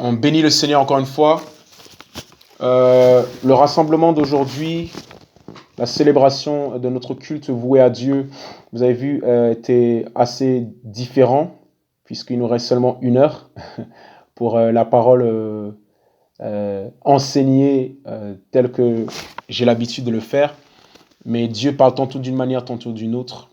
On bénit le Seigneur encore une fois. Le rassemblement d'aujourd'hui, la célébration de notre culte voué à Dieu, vous avez vu, était assez différent, puisqu'il nous reste seulement 1 heure pour la parole enseignée telle que j'ai l'habitude de le faire. Mais Dieu parle tantôt d'une manière, tantôt d'une autre.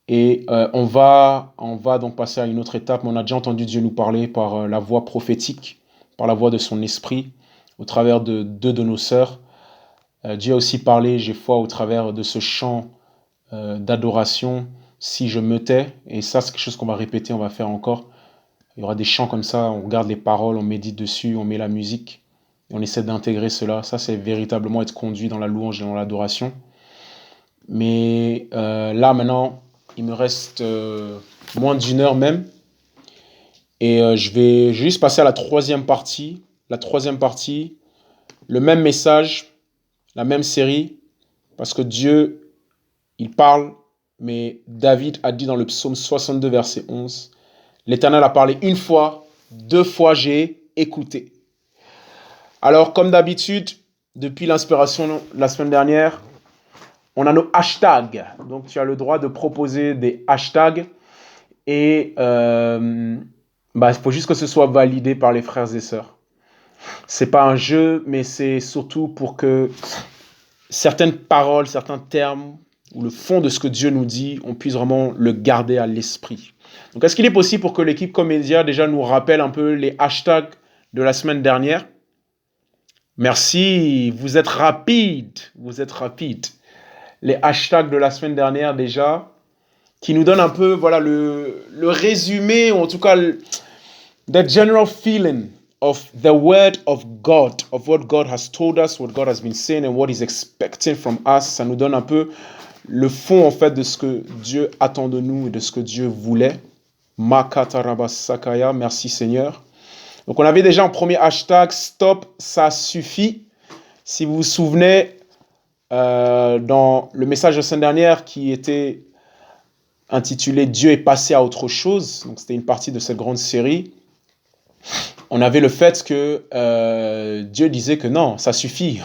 Et on va donc passer à une autre étape. On a déjà entendu Dieu nous parler par la voix prophétique, par la voix de son esprit, au travers de 2 de nos sœurs. Dieu a aussi parlé, j'ai foi, au travers de ce chant d'adoration, si je me tais. Et ça, c'est quelque chose qu'on va répéter, on va faire encore. Il y aura des chants comme ça, on regarde les paroles, on médite dessus, on met la musique. Et on essaie d'intégrer cela. Ça, c'est véritablement être conduit dans la louange et dans l'adoration. Mais là, maintenant, il me reste moins d'1 heure même. Et je vais juste passer à la troisième partie. La troisième partie, le même message, la même série. Parce que Dieu, il parle, mais David a dit dans le psaume 62, verset 11, « L'Éternel a parlé 1 fois, 2 fois j'ai écouté. » Alors, comme d'habitude, depuis l'inspiration la semaine dernière, on a nos hashtags. Donc, tu as le droit de proposer des hashtags. Et il faut juste que ce soit validé par les frères et sœurs. C'est pas un jeu, mais c'est surtout pour que certaines paroles, certains termes, ou le fond de ce que Dieu nous dit, on puisse vraiment le garder à l'esprit. Donc, est-ce qu'il est possible pour que l'équipe Comédia déjà nous rappelle un peu les hashtags de la semaine dernière? Merci, vous êtes rapide. Les hashtags de la semaine dernière déjà, qui nous donnent un peu voilà, le résumé, ou en tout cas, the general feeling of the word of God, of what God has told us, what God has been saying, and what He's expecting from us. Ça nous donne un peu le fond, en fait, de ce que Dieu attend de nous et de ce que Dieu voulait. Makatarabasakaya, merci Seigneur. Donc, on avait déjà un premier hashtag, stop, ça suffit. Si vous vous souvenez, dans le message de la semaine dernière qui était intitulé « Dieu est passé à autre chose », donc c'était une partie de cette grande série, on avait le fait que Dieu disait que non, ça suffit.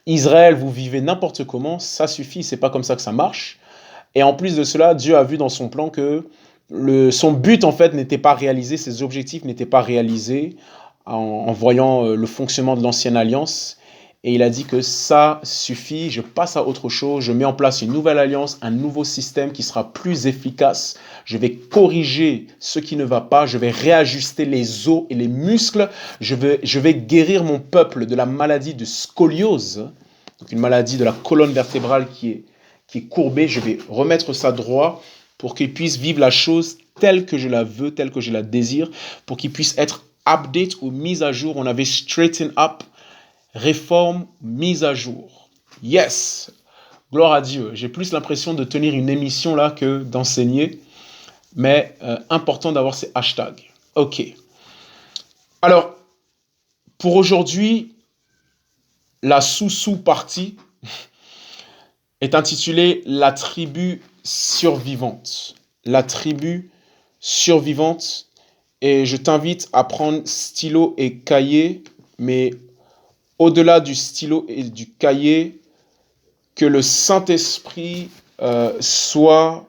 Israël, vous vivez n'importe comment, ça suffit, c'est pas comme ça que ça marche. Et en plus de cela, Dieu a vu dans son plan que son but, en fait, n'était pas réalisé, ses objectifs n'étaient pas réalisés en voyant le fonctionnement de l'ancienne alliance. Et il a dit que ça suffit, je passe à autre chose, je mets en place une nouvelle alliance, un nouveau système qui sera plus efficace. Je vais corriger ce qui ne va pas, je vais réajuster les os et les muscles, je vais guérir mon peuple de la maladie de scoliose, donc une maladie de la colonne vertébrale qui est courbée. Je vais remettre ça droit pour qu'il puisse vivre la chose telle que je la veux, telle que je la désire, pour qu'il puisse être update ou mise à jour. On avait straighten up, réforme, mise à jour. Yes! Gloire à Dieu. J'ai plus l'impression de tenir une émission là que d'enseigner. Mais important d'avoir ces hashtags. OK. Alors, pour aujourd'hui, la sous-partie est intitulée « La tribu survivante ». La tribu survivante. Et je t'invite à prendre stylo et cahier, mais au-delà du stylo et du cahier, que le Saint-Esprit soit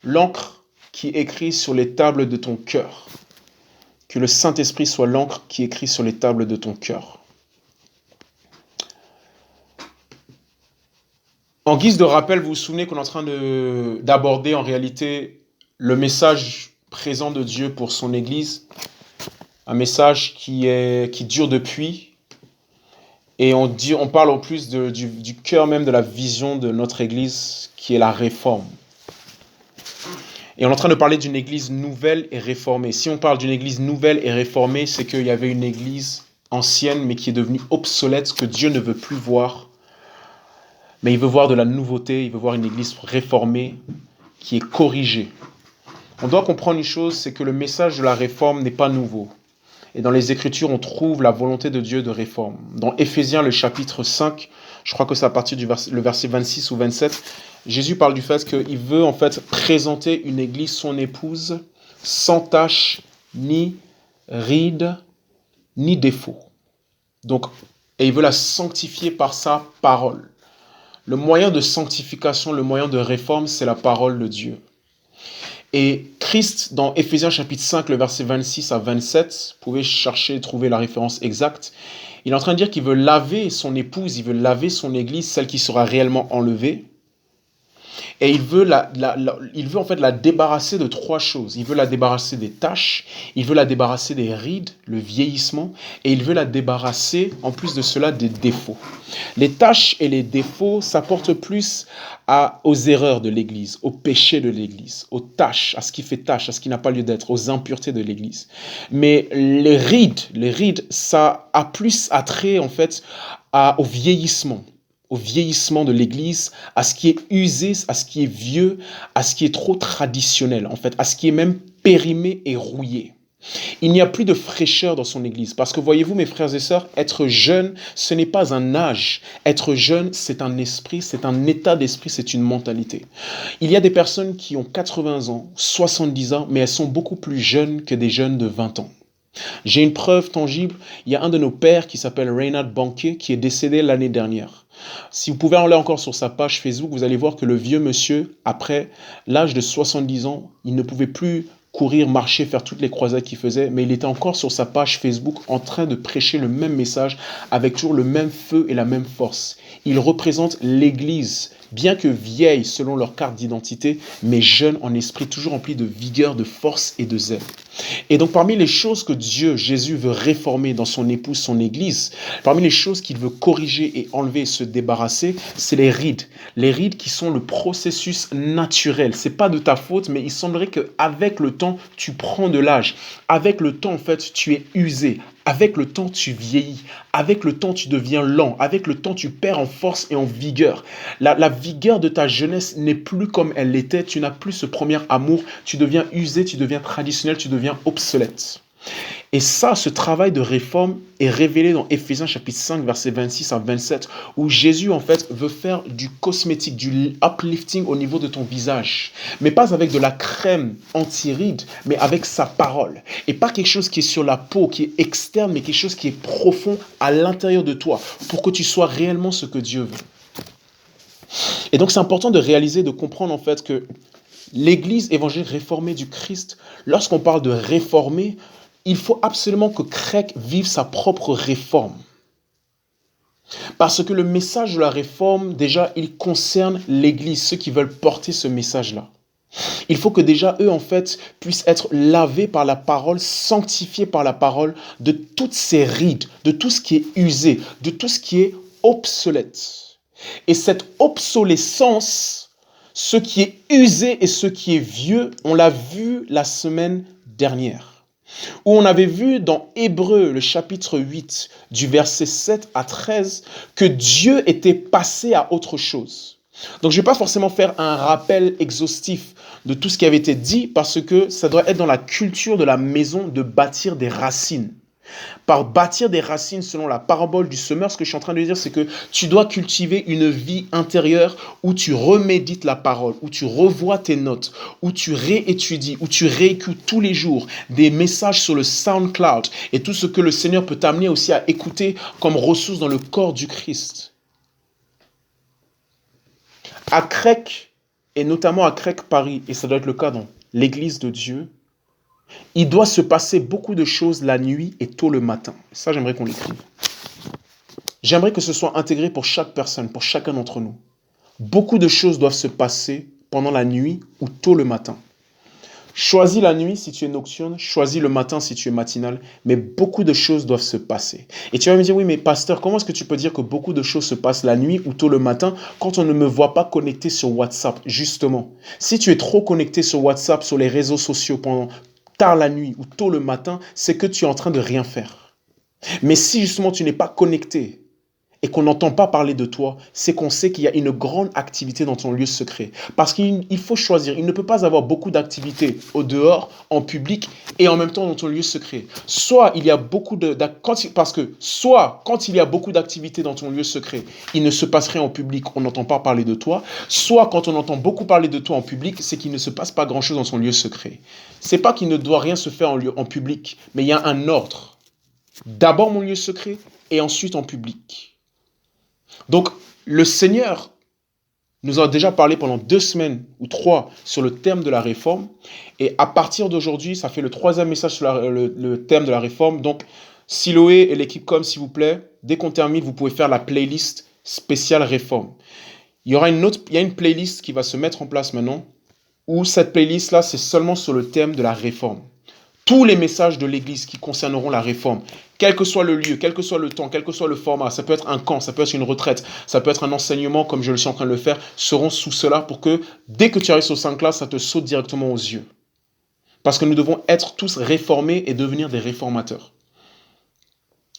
l'encre qui écrit sur les tables de ton cœur. Que le Saint-Esprit soit l'encre qui écrit sur les tables de ton cœur. En guise de rappel, vous vous souvenez qu'on est en train d'aborder en réalité le message présent de Dieu pour son Église. Un message qui dure depuis. Et on parle en plus du cœur même de la vision de notre Église, qui est la réforme. Et on est en train de parler d'une Église nouvelle et réformée. Si on parle d'une Église nouvelle et réformée, c'est qu'il y avait une Église ancienne, mais qui est devenue obsolète, que Dieu ne veut plus voir. Mais il veut voir de la nouveauté, il veut voir une Église réformée, qui est corrigée. On doit comprendre une chose, c'est que le message de la réforme n'est pas nouveau. Et dans les Écritures, on trouve la volonté de Dieu de réforme. Dans Éphésiens, le chapitre 5, je crois que c'est à partir du verset 26 ou 27, Jésus parle du fait qu'il veut en fait présenter une église, son épouse, sans tache ni ride ni défaut. Donc, et il veut la sanctifier par sa parole. Le moyen de sanctification, le moyen de réforme, c'est la parole de Dieu. Et Christ, dans Éphésiens chapitre 5, le verset 26 à 27, vous pouvez chercher et trouver la référence exacte, il est en train de dire qu'il veut laver son épouse, il veut laver son église, celle qui sera réellement enlevée. Et il veut en fait la débarrasser de trois choses. Il veut la débarrasser des taches, il veut la débarrasser des rides, le vieillissement, et il veut la débarrasser, en plus de cela, des défauts. Les taches et les défauts, ça porte plus aux erreurs de l'Église, aux péchés de l'Église, aux taches, à ce qui fait tache, à ce qui n'a pas lieu d'être, aux impuretés de l'Église. Mais les rides, ça a plus attrait, en fait, au vieillissement de l'Église, à ce qui est usé, à ce qui est vieux, à ce qui est trop traditionnel, en fait, à ce qui est même périmé et rouillé. Il n'y a plus de fraîcheur dans son Église, parce que voyez-vous, mes frères et sœurs, être jeune, ce n'est pas un âge. Être jeune, c'est un esprit, c'est un état d'esprit, c'est une mentalité. Il y a des personnes qui ont 80 ans, 70 ans, mais elles sont beaucoup plus jeunes que des jeunes de 20 ans. J'ai une preuve tangible, il y a un de nos pères qui s'appelle Reinhard Banquier, qui est décédé l'année dernière. Si vous pouvez aller encore sur sa page Facebook, vous allez voir que le vieux monsieur, après l'âge de 70 ans, il ne pouvait plus courir, marcher, faire toutes les croisades qu'il faisait, mais il était encore sur sa page Facebook en train de prêcher le même message avec toujours le même feu et la même force. Il représente l'Église, bien que vieille selon leur carte d'identité, mais jeune en esprit, toujours rempli de vigueur, de force et de zèle. Et donc parmi les choses que Dieu, Jésus veut réformer dans son épouse, son Église, parmi les choses qu'il veut corriger et enlever et se débarrasser, c'est les rides. Les rides qui sont le processus naturel. C'est pas de ta faute, mais il semblerait qu'avec le temps, tu prends de l'âge. Avec le temps, en fait, tu es usé. Avec le temps, tu vieillis. Avec le temps, tu deviens lent. Avec le temps, tu perds en force et en vigueur. La vigueur de ta jeunesse n'est plus comme elle l'était. Tu n'as plus ce premier amour. Tu deviens usé, tu deviens traditionnel, tu deviens obsolète. Et ça, ce travail de réforme est révélé dans Éphésiens chapitre 5, versets 26 à 27, où Jésus, en fait, veut faire du cosmétique, du uplifting au niveau de ton visage. Mais pas avec de la crème anti-rides, mais avec sa parole. Et pas quelque chose qui est sur la peau, qui est externe, mais quelque chose qui est profond à l'intérieur de toi, pour que tu sois réellement ce que Dieu veut. Et donc, c'est important de réaliser, de comprendre, en fait, que l'Église évangélique réformée du Christ, lorsqu'on parle de réformer, il faut absolument que Craig vive sa propre réforme. Parce que le message de la réforme, déjà, il concerne l'Église, ceux qui veulent porter ce message-là. Il faut que déjà, eux, en fait, puissent être lavés par la parole, sanctifiés par la parole, de toutes ces rides, de tout ce qui est usé, de tout ce qui est obsolète. Et cette obsolescence, ce qui est usé et ce qui est vieux, on l'a vu la semaine dernière. Où on avait vu dans Hébreux, le chapitre 8, du verset 7 à 13, que Dieu était passé à autre chose. Donc je ne vais pas forcément faire un rappel exhaustif de tout ce qui avait été dit, parce que ça doit être dans la culture de la maison de bâtir des racines. Par bâtir des racines selon la parabole du semeur, ce que je suis en train de dire, c'est que tu dois cultiver une vie intérieure où tu remédites la parole, où tu revois tes notes, où tu réétudies, où tu réécoutes tous les jours des messages sur le SoundCloud et tout ce que le Seigneur peut t'amener aussi à écouter comme ressource dans le corps du Christ. À Crec, et notamment à Crec Paris, et ça doit être le cas dans l'Église de Dieu, il doit se passer beaucoup de choses la nuit et tôt le matin. Ça, j'aimerais qu'on l'écrive. J'aimerais que ce soit intégré pour chaque personne, pour chacun d'entre nous. Beaucoup de choses doivent se passer pendant la nuit ou tôt le matin. Choisis la nuit si tu es nocturne, choisis le matin si tu es matinal, mais beaucoup de choses doivent se passer. Et tu vas me dire, oui, mais pasteur, comment est-ce que tu peux dire que beaucoup de choses se passent la nuit ou tôt le matin quand on ne me voit pas connecté sur WhatsApp? Justement, si tu es trop connecté sur WhatsApp, sur les réseaux sociaux pendant tard la nuit ou tôt le matin, c'est que tu es en train de rien faire. Mais si justement tu n'es pas connecté et qu'on n'entend pas parler de toi, c'est qu'on sait qu'il y a une grande activité dans ton lieu secret. Parce qu'il faut choisir. Il ne peut pas avoir beaucoup d'activités au dehors, en public et en même temps dans ton lieu secret. Soit il y a beaucoup quand il y a beaucoup d'activités dans ton lieu secret, il ne se passe rien en public, on n'entend pas parler de toi. Soit quand on entend beaucoup parler de toi en public, c'est qu'il ne se passe pas grand-chose dans son lieu secret. C'est pas qu'il ne doit rien se faire en public, mais il y a un ordre. D'abord mon lieu secret et ensuite en public. Donc, le Seigneur nous a déjà parlé pendant 2 semaines ou 3 sur le thème de la réforme. Et à partir d'aujourd'hui, ça fait le 3e message sur le thème de la réforme. Donc, Siloé et l'équipe com, s'il vous plaît, dès qu'on termine, vous pouvez faire la playlist spéciale réforme. Il y a une playlist qui va se mettre en place maintenant, où cette playlist-là, c'est seulement sur le thème de la réforme. Tous les messages de l'Église qui concerneront la réforme, quel que soit le lieu, quel que soit le temps, quel que soit le format, ça peut être un camp, ça peut être une retraite, ça peut être un enseignement comme je le suis en train de le faire, seront sous cela pour que dès que tu arrives sur 5 là, ça te saute directement aux yeux. Parce que nous devons être tous réformés et devenir des réformateurs.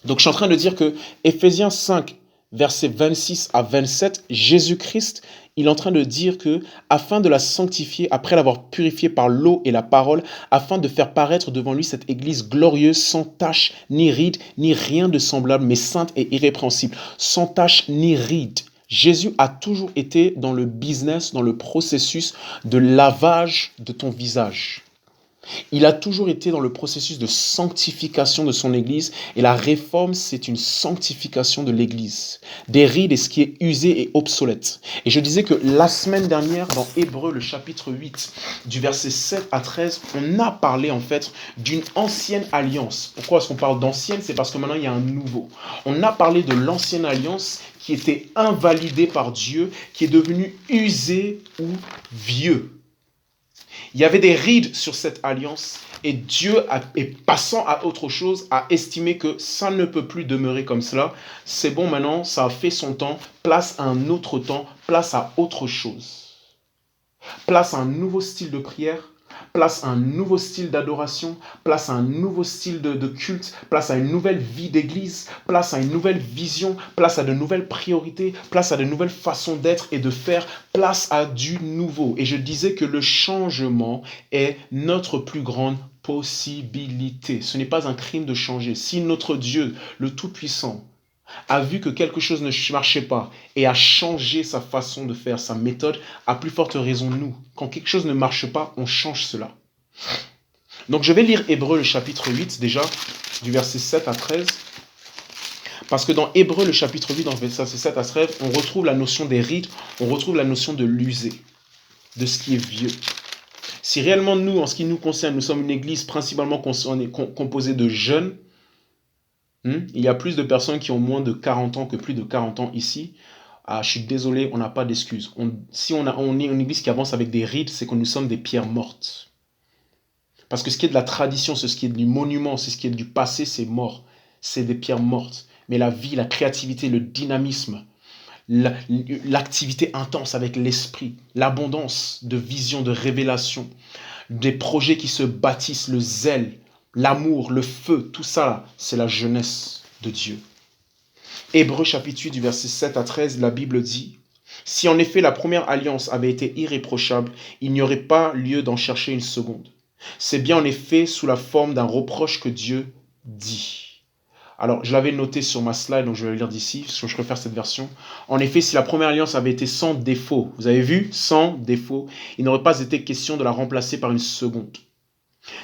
Donc je suis en train de dire que Éphésiens 5, versets 26 à 27, Jésus-Christ, il est en train de dire que, afin de la sanctifier, après l'avoir purifiée par l'eau et la parole, afin de faire paraître devant lui cette église glorieuse, sans tache, ni ride, ni rien de semblable, mais sainte et irrépréhensible, sans tache ni ride. Jésus a toujours été dans le business, dans le processus de lavage de ton visage. Il a toujours été dans le processus de sanctification de son Église et la réforme, c'est une sanctification de l'Église. Des rides et ce qui est usé et obsolète. Et je disais que la semaine dernière, dans Hébreux, le chapitre 8, du verset 7 à 13, on a parlé en fait d'une ancienne alliance. Pourquoi est-ce qu'on parle d'ancienne? C'est parce que maintenant il y a un nouveau. On a parlé de l'ancienne alliance qui était invalidée par Dieu, qui est devenue usée ou vieux. Il y avait des rides sur cette alliance et Dieu, passant à autre chose, a estimé que ça ne peut plus demeurer comme cela. C'est bon maintenant, ça a fait son temps, place à un autre temps, place à autre chose. Place à un nouveau style de prière, place à un nouveau style d'adoration, place à un nouveau style de culte, place à une nouvelle vie d'église, place à une nouvelle vision, place à de nouvelles priorités, place à de nouvelles façons d'être et de faire, place à du nouveau. Et je disais que le changement est notre plus grande possibilité. Ce n'est pas un crime de changer. Si notre Dieu, le Tout-Puissant, a vu que quelque chose ne marchait pas et a changé sa façon de faire, sa méthode, à plus forte raison nous. Quand quelque chose ne marche pas, on change cela. Donc je vais lire Hébreux le chapitre 8 déjà, du verset 7 à 13. Parce que dans Hébreux le chapitre 8, dans le verset 7 à 13, on retrouve la notion des rites, on retrouve la notion de l'usé, de ce qui est vieux. Si réellement nous, en ce qui nous concerne, nous sommes une église principalement composée de jeunes, il y a plus de personnes qui ont moins de 40 ans que plus de 40 ans ici. Ah, je suis désolé, on n'a pas d'excuses. Si on est une église qui avance avec des rites, c'est que nous sommes des pierres mortes. Parce que ce qui est de la tradition, c'est ce qui est du monument, c'est ce qui est du passé, c'est mort. C'est des pierres mortes. Mais la vie, la créativité, le dynamisme, l'activité intense avec l'esprit, l'abondance de vision, de révélation, des projets qui se bâtissent, le zèle, l'amour, le feu, tout ça, là, c'est la jeunesse de Dieu. Hébreux chapitre 8 du verset 7 à 13, la Bible dit « Si en effet la première alliance avait été irréprochable, il n'y aurait pas lieu d'en chercher une seconde. C'est bien en effet sous la forme d'un reproche que Dieu dit. » Alors, je l'avais noté sur ma slide, donc je vais le lire d'ici, je préfère cette version. En effet, si la première alliance avait été sans défaut, vous avez vu, sans défaut, il n'aurait pas été question de la remplacer par une seconde.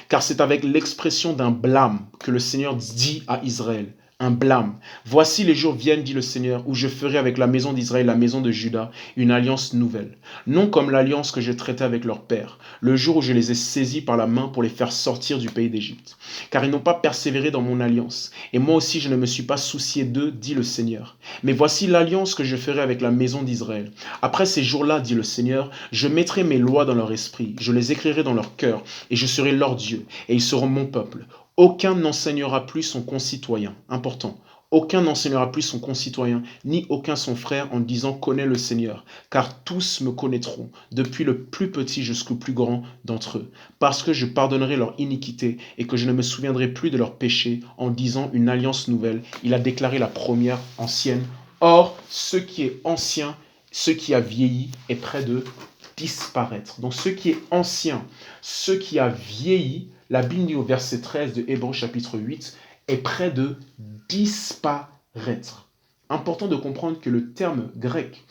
Car c'est avec l'expression d'un blâme que le Seigneur dit à Israël, un blâme. Voici les jours viennent, dit le Seigneur, où je ferai avec la maison d'Israël, la maison de Juda, une alliance nouvelle. Non comme l'alliance que je traitais avec leur père, le jour où je les ai saisis par la main pour les faire sortir du pays d'Égypte. Car ils n'ont pas persévéré dans mon alliance, et moi aussi je ne me suis pas soucié d'eux, dit le Seigneur. Mais voici l'alliance que je ferai avec la maison d'Israël. Après ces jours-là, dit le Seigneur, je mettrai mes lois dans leur esprit, je les écrirai dans leur cœur, et je serai leur Dieu, et ils seront mon peuple. Aucun n'enseignera plus son concitoyen. Important. Aucun n'enseignera plus son concitoyen, ni aucun son frère en disant « Connais le Seigneur », car tous me connaîtront, depuis le plus petit jusqu'au plus grand d'entre eux, parce que je pardonnerai leur iniquité et que je ne me souviendrai plus de leurs péchés en disant une alliance nouvelle. Il a déclaré la première ancienne. Or, ce qui est ancien, ce qui a vieilli est près de disparaître. Donc, ce qui est ancien, ce qui a vieilli, la Bible dit au verset 13 de Hébreux chapitre 8, est près de disparaître. Important de comprendre que le terme grec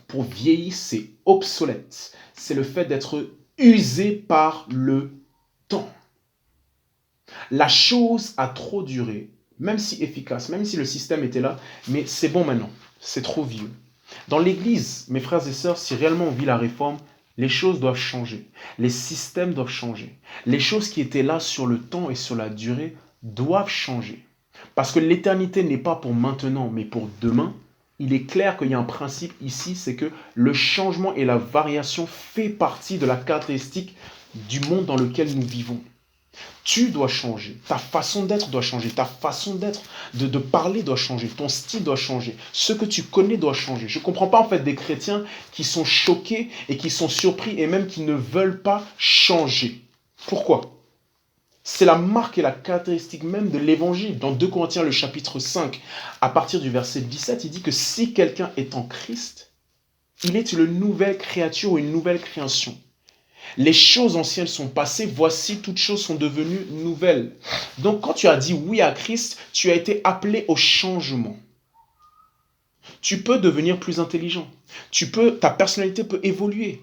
pour vieillir, c'est obsolète. C'est le fait d'être usé par le temps. La chose a trop duré, même si efficace, même si le système était là, mais c'est bon maintenant, c'est trop vieux. Dans l'Église, mes frères et sœurs, si réellement on vit la réforme, les choses doivent changer, les systèmes doivent changer. Les choses qui étaient là sur le temps et sur la durée doivent changer. Parce que l'éternité n'est pas pour maintenant, mais pour demain. Il est clair qu'il y a un principe ici, c'est que le changement et la variation fait partie de la caractéristique du monde dans lequel nous vivons. Tu dois changer, ta façon d'être doit changer, ta façon d'être, de parler doit changer, ton style doit changer, ce que tu connais doit changer. Je ne comprends pas en fait des chrétiens qui sont choqués et qui sont surpris et même qui ne veulent pas changer. Pourquoi? C'est la marque et la caractéristique même de l'évangile. Dans 2 Corinthiens, le chapitre 5, à partir du verset 17, il dit que si quelqu'un est en Christ, il est une nouvelle créature ou une nouvelle création. Les choses anciennes sont passées, voici toutes choses sont devenues nouvelles. Donc quand tu as dit oui à Christ, tu as été appelé au changement. Tu peux devenir plus intelligent. Ta personnalité peut évoluer.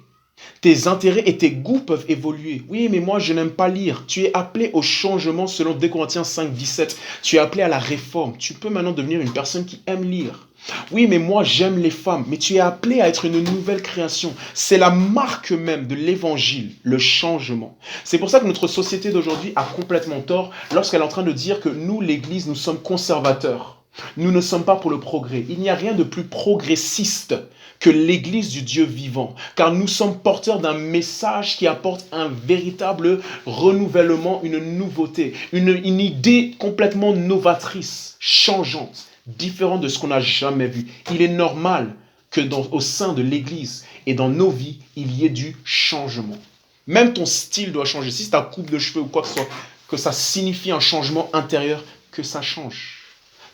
Tes intérêts et tes goûts peuvent évoluer. Oui, mais moi, je n'aime pas lire. Tu es appelé au changement selon 2 Corinthiens 5, 17. Tu es appelé à la réforme. Tu peux maintenant devenir une personne qui aime lire. Oui, mais moi, j'aime les femmes. Mais tu es appelé à être une nouvelle création. C'est la marque même de l'évangile, le changement. C'est pour ça que notre société d'aujourd'hui a complètement tort lorsqu'elle est en train de dire que nous, l'Église, nous sommes conservateurs. Nous ne sommes pas pour le progrès. Il n'y a rien de plus progressiste que l'Église du Dieu vivant, car nous sommes porteurs d'un message qui apporte un véritable renouvellement, une nouveauté, une idée complètement novatrice, changeante, différente de ce qu'on n'a jamais vu. Il est normal que au sein de l'Église et dans nos vies, il y ait du changement. Même ton style doit changer. Si c'est ta coupe de cheveux ou quoi que ce soit, que ça signifie un changement intérieur, que ça change.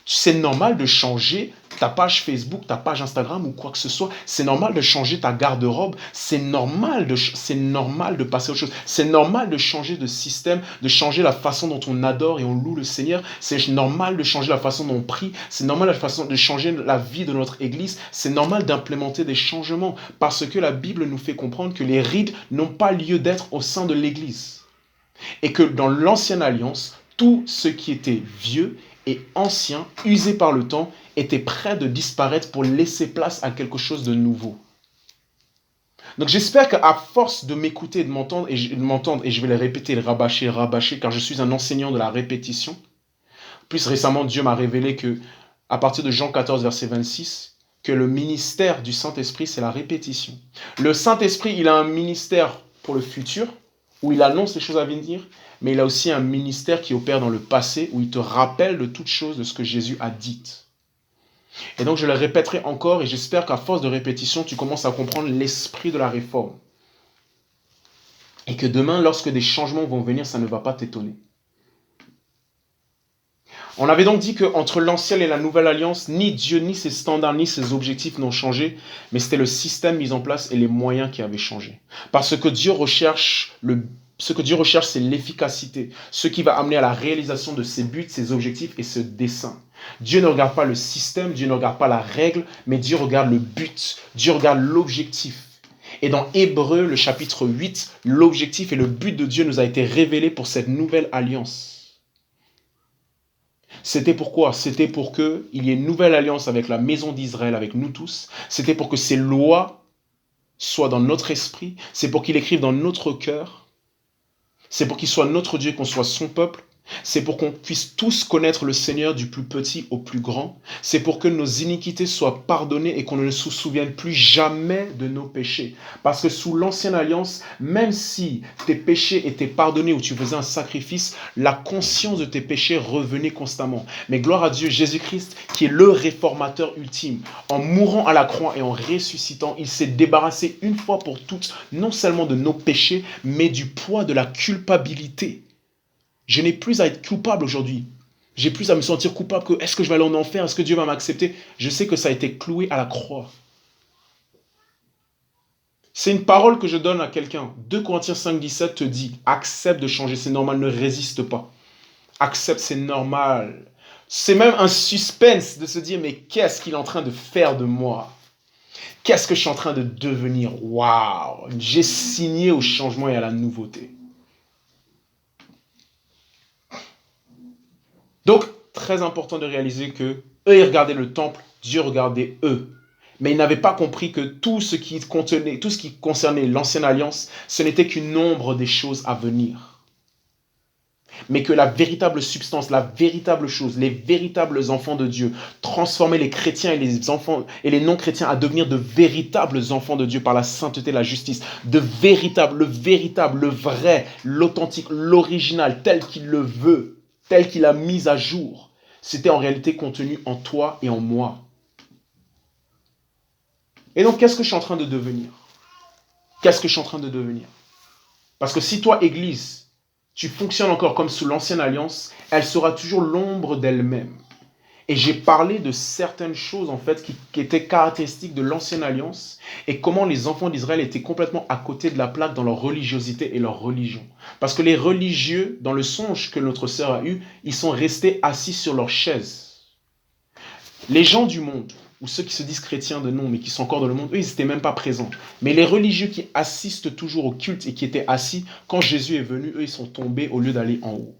C'est normal de changer ta page Facebook, ta page Instagram ou quoi que ce soit. C'est normal de changer ta garde-robe. C'est normal de passer à autre chose. C'est normal de changer de système, de changer la façon dont on adore et on loue le Seigneur. C'est normal de changer la façon dont on prie. C'est normal de changer la vie de notre Église. C'est normal d'implémenter des changements parce que la Bible nous fait comprendre que les rides n'ont pas lieu d'être au sein de l'Église. Et que dans l'Ancienne Alliance, tout ce qui était vieux et ancien, usé par le temps, était prêt de disparaître pour laisser place à quelque chose de nouveau. Donc j'espère qu'à force de m'écouter et de m'entendre, et je vais le répéter, le rabâcher, car je suis un enseignant de la répétition. Plus récemment, Dieu m'a révélé que, à partir de Jean 14, verset 26, que le ministère du Saint-Esprit, c'est la répétition. Le Saint-Esprit, il a un ministère pour le futur, où il annonce les choses à venir, mais il a aussi un ministère qui opère dans le passé, où il te rappelle de toutes choses de ce que Jésus a dit. Et donc je le répéterai encore, et j'espère qu'à force de répétition, tu commences à comprendre l'esprit de la réforme. Et que demain, lorsque des changements vont venir, ça ne va pas t'étonner. On avait donc dit qu'entre l'ancienne et la nouvelle alliance, ni Dieu, ni ses standards, ni ses objectifs n'ont changé, mais c'était le système mis en place et les moyens qui avaient changé. Parce que Dieu recherche ce que Dieu recherche, c'est l'efficacité, ce qui va amener à la réalisation de ses buts, ses objectifs et ce dessein. Dieu ne regarde pas le système, Dieu ne regarde pas la règle, mais Dieu regarde le but, Dieu regarde l'objectif. Et dans Hébreux, le chapitre 8, l'objectif et le but de Dieu nous a été révélé pour cette nouvelle alliance. C'était pourquoi? C'était pour qu'il y ait une nouvelle alliance avec la maison d'Israël, avec nous tous. C'était pour que ces lois soient dans notre esprit. C'est pour qu'il écrive dans notre cœur. C'est pour qu'il soit notre Dieu, qu'on soit son peuple. C'est pour qu'on puisse tous connaître le Seigneur du plus petit au plus grand. C'est pour que nos iniquités soient pardonnées et qu'on ne se souvienne plus jamais de nos péchés. Parce que sous l'ancienne alliance, même si tes péchés étaient pardonnés ou tu faisais un sacrifice, la conscience de tes péchés revenait constamment. Mais gloire à Dieu, Jésus-Christ, qui est le réformateur ultime, en mourant à la croix et en ressuscitant, il s'est débarrassé une fois pour toutes, non seulement de nos péchés, mais du poids de la culpabilité. Je n'ai plus à être coupable aujourd'hui. J'ai plus à me sentir coupable que est-ce que je vais aller en enfer, est-ce que Dieu va m'accepter? Je sais que ça a été cloué à la croix. C'est une parole que je donne à quelqu'un. 2 Corinthiens 5, 17 te dit, accepte de changer, c'est normal, ne résiste pas. Accepte, c'est normal. C'est même un suspense de se dire, mais qu'est-ce qu'il est en train de faire de moi? Qu'est-ce que je suis en train de devenir? Waouh! J'ai signé au changement et à la nouveauté. Donc, très important de réaliser que eux, ils regardaient le temple, Dieu regardait eux. Mais ils n'avaient pas compris que tout ce qui concernait l'ancienne alliance, ce n'était qu'une ombre des choses à venir. Mais que la véritable substance, la véritable chose, les véritables enfants de Dieu, transformer les chrétiens et les enfants et les non-chrétiens à devenir de véritables enfants de Dieu par la sainteté, la justice, de véritables, le vrai, l'authentique, l'original, tel qu'il le veut, tel qu'il a mis à jour. C'était en réalité contenu en toi et en moi. Et donc, qu'est-ce que je suis en train de devenir? Qu'est-ce que je suis en train de devenir? Parce que si toi, Église, tu fonctionnes encore comme sous l'ancienne alliance, elle sera toujours l'ombre d'elle-même. Et j'ai parlé de certaines choses, en fait, qui étaient caractéristiques de l'ancienne alliance et comment les enfants d'Israël étaient complètement à côté de la plaque dans leur religiosité et leur religion. Parce que les religieux, dans le songe que notre sœur a eu, ils sont restés assis sur leur chaise. Les gens du monde, ou ceux qui se disent chrétiens de nom, mais qui sont encore dans le monde, eux, ils n'étaient même pas présents. Mais les religieux qui assistent toujours au culte et qui étaient assis, quand Jésus est venu, eux, ils sont tombés au lieu d'aller en haut.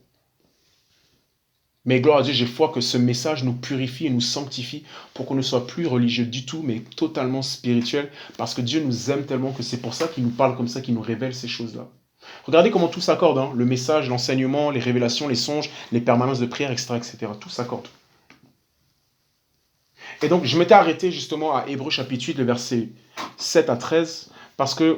Mais gloire à Dieu, j'ai foi que ce message nous purifie et nous sanctifie pour qu'on ne soit plus religieux du tout, mais totalement spirituel, parce que Dieu nous aime tellement que c'est pour ça qu'il nous parle comme ça, qu'il nous révèle ces choses-là. Regardez comment tout s'accorde, hein, le message, l'enseignement, les révélations, les songes, les permanences de prière, etc., etc. Tout s'accorde. Et donc, je m'étais arrêté justement à Hébreux chapitre 8, le verset 7 à 13, parce qu'on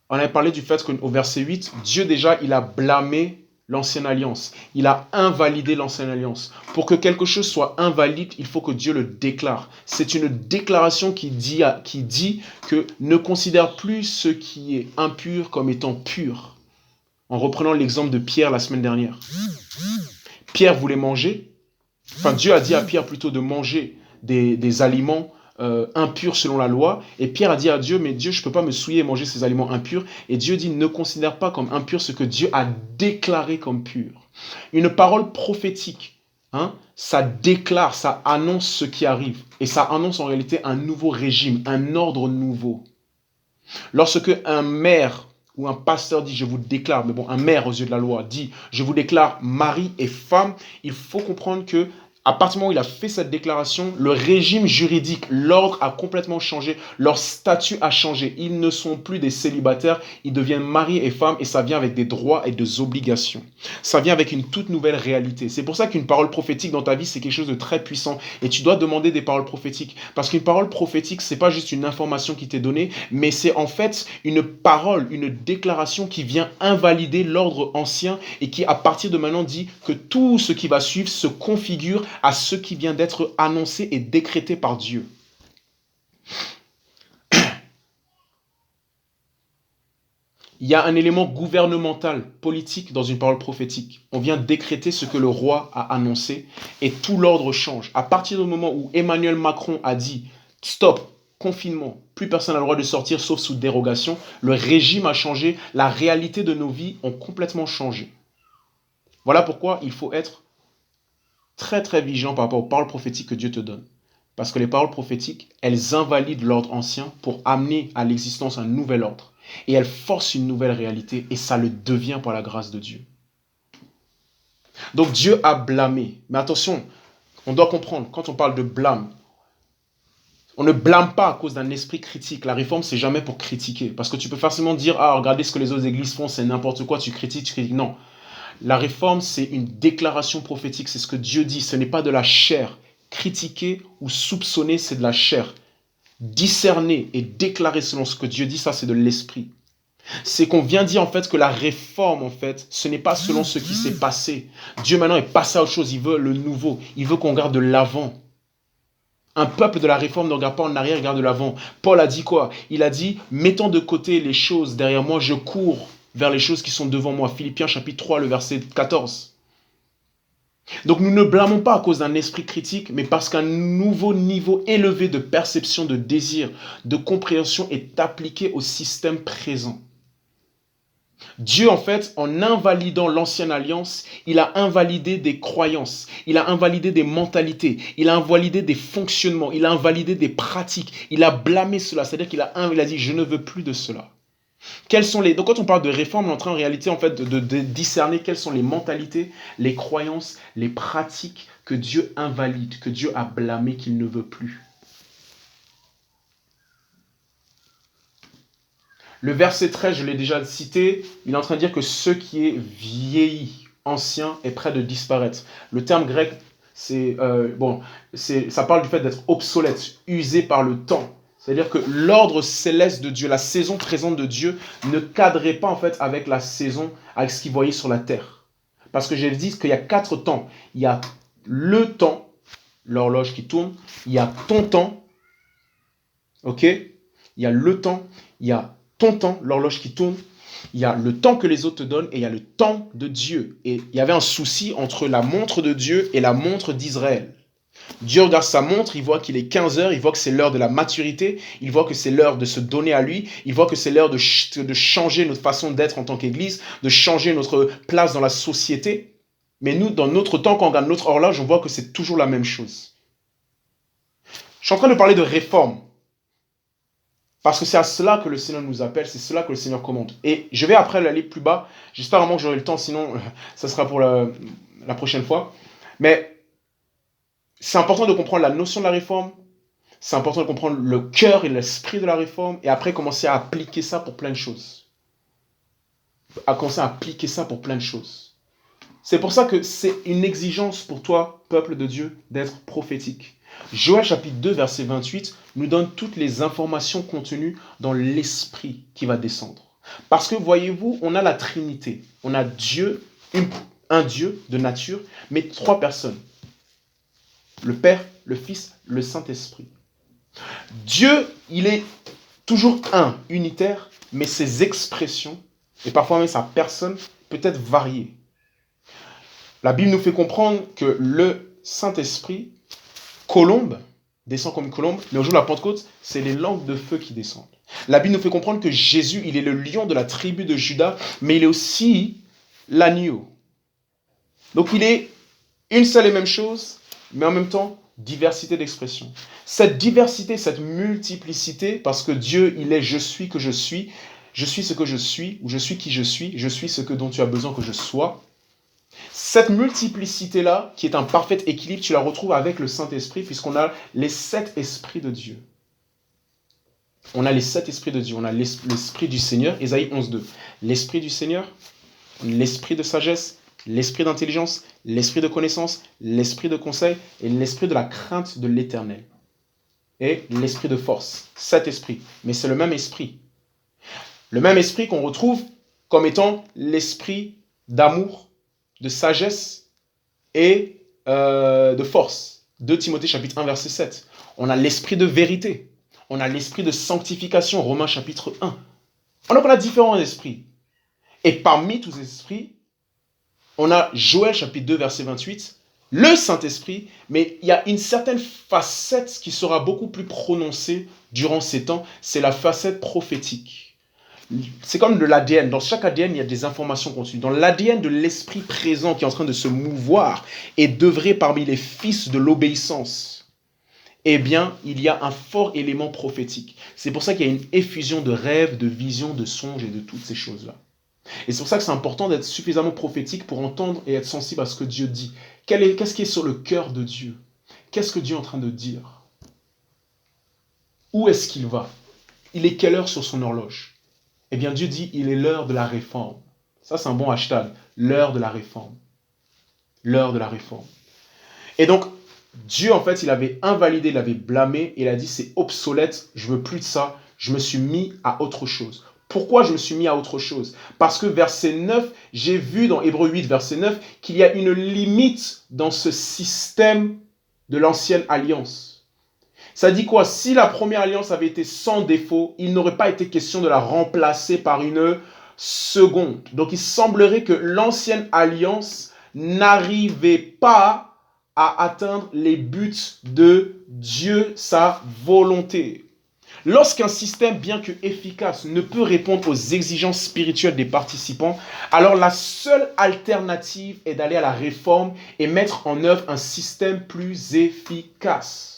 avait parlé du fait qu'au verset 8, Dieu déjà, il a blâmé l'ancienne alliance. Il a invalidé l'ancienne alliance. Pour que quelque chose soit invalide, il faut que Dieu le déclare. C'est une déclaration qui dit que ne considère plus ce qui est impur comme étant pur. En reprenant l'exemple de Pierre la semaine dernière. Pierre voulait manger, Dieu a dit à Pierre plutôt de manger des aliments impurs selon la loi. Et Pierre a dit à Dieu, mais Dieu, je ne peux pas me souiller et manger ces aliments impurs. Et Dieu dit, ne considère pas comme impur ce que Dieu a déclaré comme pur. Une parole prophétique, ça déclare, ça annonce ce qui arrive. Et ça annonce en réalité un nouveau régime, un ordre nouveau. Lorsque un maire ou un pasteur dit, je vous déclare, mais bon, un maire aux yeux de la loi dit, je vous déclare mari et femme, il faut comprendre que à partir du moment où il a fait cette déclaration, le régime juridique, l'ordre a complètement changé, leur statut a changé. Ils ne sont plus des célibataires, ils deviennent mari et femme et ça vient avec des droits et des obligations. Ça vient avec une toute nouvelle réalité. C'est pour ça qu'une parole prophétique dans ta vie, c'est quelque chose de très puissant et tu dois demander des paroles prophétiques. Parce qu'une parole prophétique, c'est pas juste une information qui t'est donnée, mais c'est en fait une parole, une déclaration qui vient invalider l'ordre ancien et qui à partir de maintenant dit que tout ce qui va suivre se configure à ce qui vient d'être annoncé et décrété par Dieu. Il y a un élément gouvernemental, politique dans une parole prophétique. On vient décréter ce que le roi a annoncé et tout l'ordre change. À partir du moment où Emmanuel Macron a dit « Stop, confinement, plus personne n'a le droit de sortir sauf sous dérogation », le régime a changé, la réalité de nos vies ont complètement changé. Voilà pourquoi il faut être très très vigilant par rapport aux paroles prophétiques que Dieu te donne. Parce que les paroles prophétiques, elles invalident l'ordre ancien pour amener à l'existence un nouvel ordre. Et elles forcent une nouvelle réalité et ça le devient par la grâce de Dieu. Donc Dieu a blâmé. Mais attention, on doit comprendre, quand on parle de blâme, on ne blâme pas à cause d'un esprit critique. La réforme, c'est jamais pour critiquer. Parce que tu peux facilement dire, ah, regardez ce que les autres églises font, c'est n'importe quoi, tu critiques. Non. La réforme, c'est une déclaration prophétique, c'est ce que Dieu dit, ce n'est pas de la chair. Critiquer ou soupçonner, c'est de la chair. Discerner et déclarer selon ce que Dieu dit, ça c'est de l'esprit. C'est qu'on vient dire en fait que la réforme, en fait, ce n'est pas selon ce qui s'est passé. Dieu maintenant est passé à autre chose, il veut le nouveau, il veut qu'on regarde de l'avant. Un peuple de la réforme ne regarde pas en arrière, il regarde de l'avant. Paul a dit quoi? Il a dit, mettons de côté les choses derrière moi, je cours vers les choses qui sont devant moi. Philippiens chapitre 3, le verset 14. Donc nous ne blâmons pas à cause d'un esprit critique, mais parce qu'un nouveau niveau élevé de perception, de désir, de compréhension est appliqué au système présent. Dieu, en fait, en invalidant l'ancienne alliance, il a invalidé des croyances, il a invalidé des mentalités, il a invalidé des fonctionnements, il a invalidé des pratiques, il a blâmé cela, c'est-à-dire qu'il a dit « je ne veux plus de cela ». Donc quand on parle de réforme, on est en train en réalité en fait, de discerner quelles sont les mentalités, les croyances, les pratiques que Dieu invalide, que Dieu a blâmé, qu'il ne veut plus. Le verset 13, je l'ai déjà cité, il est en train de dire que ce qui est vieilli, ancien, est près de disparaître. Le terme grec, ça parle du fait d'être obsolète, usé par le temps. C'est-à-dire que l'ordre céleste de Dieu, la saison présente de Dieu, ne cadrait pas en fait avec la saison, avec ce qu'il voyait sur la terre. Parce que j'ai dit qu'il y a 4 temps. Il y a le temps, l'horloge qui tourne, il y a ton temps, ok? Il y a le temps, il y a ton temps, l'horloge qui tourne, il y a le temps que les autres te donnent et il y a le temps de Dieu. Et il y avait un souci entre la montre de Dieu et la montre d'Israël. Dieu regarde sa montre, il voit qu'il est 15 heures, il voit que c'est l'heure de la maturité, il voit que c'est l'heure de se donner à lui, il voit que c'est l'heure de changer notre façon d'être en tant qu'Église, de changer notre place dans la société. Mais nous, dans notre temps, quand on regarde notre horloge, on voit que c'est toujours la même chose. Je suis en train de parler de réforme. Parce que c'est à cela que le Seigneur nous appelle, c'est cela que le Seigneur commande. Et je vais après aller plus bas. J'espère vraiment que j'aurai le temps, sinon ça sera pour la prochaine fois. Mais c'est important de comprendre la notion de la réforme. C'est important de comprendre le cœur et l'esprit de la réforme. Et après, commencer à appliquer ça pour plein de choses. C'est pour ça que c'est une exigence pour toi, peuple de Dieu, d'être prophétique. Joël chapitre 2, verset 28, nous donne toutes les informations contenues dans l'esprit qui va descendre. Parce que, voyez-vous, on a la Trinité. On a Dieu, un Dieu de nature, mais 3 personnes. Le Père, le Fils, le Saint-Esprit. Dieu, il est toujours un, unitaire, mais ses expressions, et parfois même sa personne, peut être variée. La Bible nous fait comprendre que le Saint-Esprit colombe, descend comme une colombe, mais au jour de la Pentecôte, c'est les langues de feu qui descendent. La Bible nous fait comprendre que Jésus, il est le lion de la tribu de Juda, mais il est aussi l'agneau. Donc il est une seule et même chose, mais en même temps, diversité d'expression. Cette diversité, cette multiplicité, parce que Dieu, il est je suis que je suis ce que je suis, ou je suis qui je suis ce que dont tu as besoin que je sois. Cette multiplicité-là, qui est un parfait équilibre, tu la retrouves avec le Saint-Esprit, puisqu'on a les 7 esprits de Dieu. On a les 7 esprits de Dieu. On a l'esprit du Seigneur, Ésaïe 11.2. L'esprit du Seigneur, l'esprit de sagesse, l'esprit d'intelligence, l'esprit de connaissance, l'esprit de conseil et l'esprit de la crainte de l'Éternel. Et l'esprit de force. 7 esprits. Mais c'est le même esprit. Le même esprit qu'on retrouve comme étant l'esprit d'amour, de sagesse et de force. 2 Timothée chapitre 1 verset 7. On a l'esprit de vérité. On a l'esprit de sanctification. Romains chapitre 1. Donc on a différents esprits. Et parmi tous ces esprits, on a Joël chapitre 2 verset 28, le Saint-Esprit, mais il y a une certaine facette qui sera beaucoup plus prononcée durant ces temps, c'est la facette prophétique. C'est comme de l'ADN. Dans chaque ADN, il y a des informations contenues. Dans l'ADN de l'esprit présent qui est en train de se mouvoir et d'œuvrer parmi les fils de l'obéissance, eh bien, il y a un fort élément prophétique. C'est pour ça qu'il y a une effusion de rêves, de visions, de songes et de toutes ces choses-là. Et c'est pour ça que c'est important d'être suffisamment prophétique pour entendre et être sensible à ce que Dieu dit. Qu'est-ce qui est sur le cœur de Dieu? Qu'est-ce que Dieu est en train de dire? Où est-ce qu'il va? Il est quelle heure sur son horloge? Eh bien, Dieu dit, il est l'heure de la réforme. Ça, c'est un bon hashtag. L'heure de la réforme. L'heure de la réforme. Et donc, Dieu, en fait, il avait invalidé, il avait blâmé, et il a dit, c'est obsolète, je veux plus de ça, je me suis mis à autre chose. Pourquoi je me suis mis à autre chose? Parce que verset 9, j'ai vu dans Hébreux 8, verset 9, qu'il y a une limite dans ce système de l'ancienne alliance. Ça dit quoi? Si la première alliance avait été sans défaut, il n'aurait pas été question de la remplacer par une seconde. Donc il semblerait que l'ancienne alliance n'arrivait pas à atteindre les buts de Dieu, sa volonté. Lorsqu'un système, bien que efficace, ne peut répondre aux exigences spirituelles des participants, alors la seule alternative est d'aller à la réforme et mettre en œuvre un système plus efficace.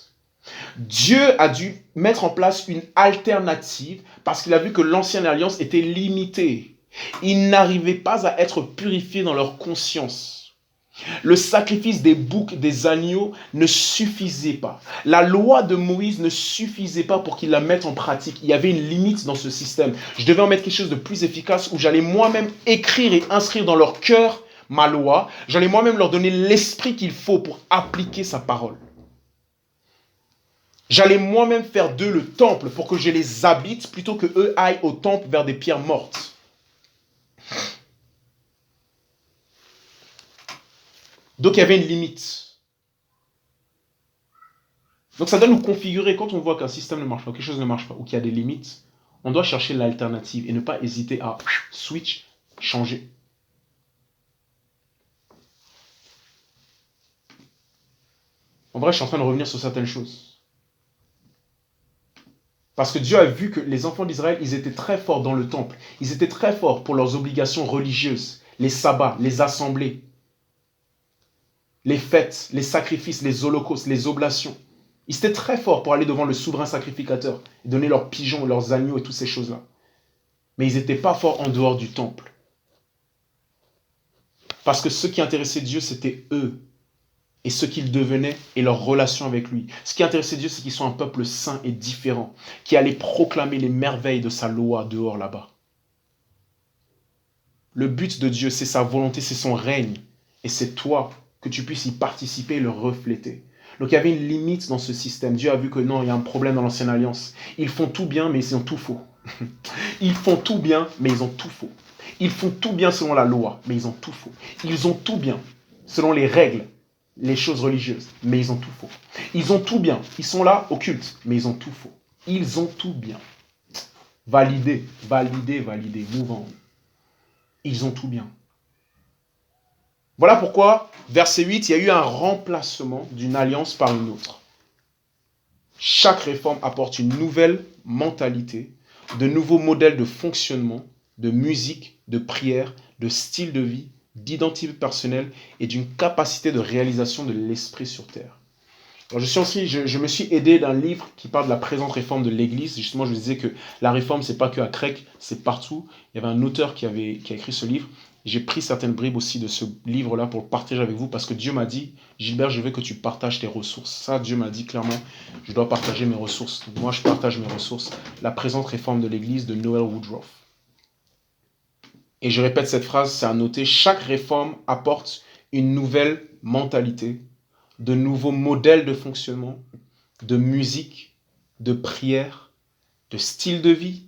Dieu a dû mettre en place une alternative parce qu'il a vu que l'ancienne alliance était limitée. Ils n'arrivaient pas à être purifiés dans leur conscience. Le sacrifice des boucs, des agneaux ne suffisait pas. La loi de Moïse ne suffisait pas pour qu'ils la mettent en pratique. Il y avait une limite dans ce système. Je devais en mettre quelque chose de plus efficace où j'allais moi-même écrire et inscrire dans leur cœur ma loi. J'allais moi-même leur donner l'esprit qu'il faut pour appliquer sa parole. J'allais moi-même faire d'eux le temple pour que je les habite plutôt que eux aillent au temple vers des pierres mortes. Donc il y avait une limite. Donc ça doit nous configurer quand on voit qu'un système ne marche pas, quelque chose ne marche pas, ou qu'il y a des limites, on doit chercher l'alternative et ne pas hésiter à switch, changer. En vrai, je suis en train de revenir sur certaines choses. Parce que Dieu a vu que les enfants d'Israël, ils étaient très forts dans le temple. Ils étaient très forts pour leurs obligations religieuses, les sabbats, les assemblées, les fêtes, les sacrifices, les holocaustes, les oblations. Ils étaient très forts pour aller devant le souverain sacrificateur et donner leurs pigeons, leurs agneaux et toutes ces choses-là. Mais ils n'étaient pas forts en dehors du temple. Parce que ce qui intéressait Dieu, c'était eux. Et ce qu'ils devenaient et leur relation avec lui. Ce qui intéressait Dieu, c'est qu'ils soient un peuple saint et différent, qui allait proclamer les merveilles de sa loi dehors là-bas. Le but de Dieu, c'est sa volonté, c'est son règne. Et c'est toi, que tu puisses y participer et le refléter. Donc il y avait une limite dans ce système. Dieu a vu que non, il y a un problème dans l'ancienne alliance. Ils font tout bien, mais ils ont tout faux. Ils font tout bien, mais ils ont tout faux. Ils font tout bien selon la loi, mais ils ont tout faux. Ils ont tout bien selon les règles, les choses religieuses, mais ils ont tout faux. Ils ont tout bien. Ils sont là au culte, mais ils ont tout faux. Ils ont tout bien. Validé, validé, validé, mouvant. Ils ont tout bien. Voilà pourquoi, verset 8, il y a eu un remplacement d'une alliance par une autre. Chaque réforme apporte une nouvelle mentalité, de nouveaux modèles de fonctionnement, de musique, de prière, de style de vie, d'identité personnelle et d'une capacité de réalisation de l'esprit sur terre. Alors je me suis aidé d'un livre qui parle de la présente réforme de l'Église. Justement, je disais que la réforme, c'est pas que à Crec, c'est partout. Il y avait un auteur qui a écrit ce livre. J'ai pris certaines bribes aussi de ce livre-là pour le partager avec vous parce que Dieu m'a dit, Gilbert, je veux que tu partages tes ressources. Ça, Dieu m'a dit clairement, je dois partager mes ressources. Donc moi, je partage mes ressources. La présente réforme de l'Église de Noel Woodruff. Et je répète cette phrase, c'est à noter, chaque réforme apporte une nouvelle mentalité, de nouveaux modèles de fonctionnement, de musique, de prière, de style de vie,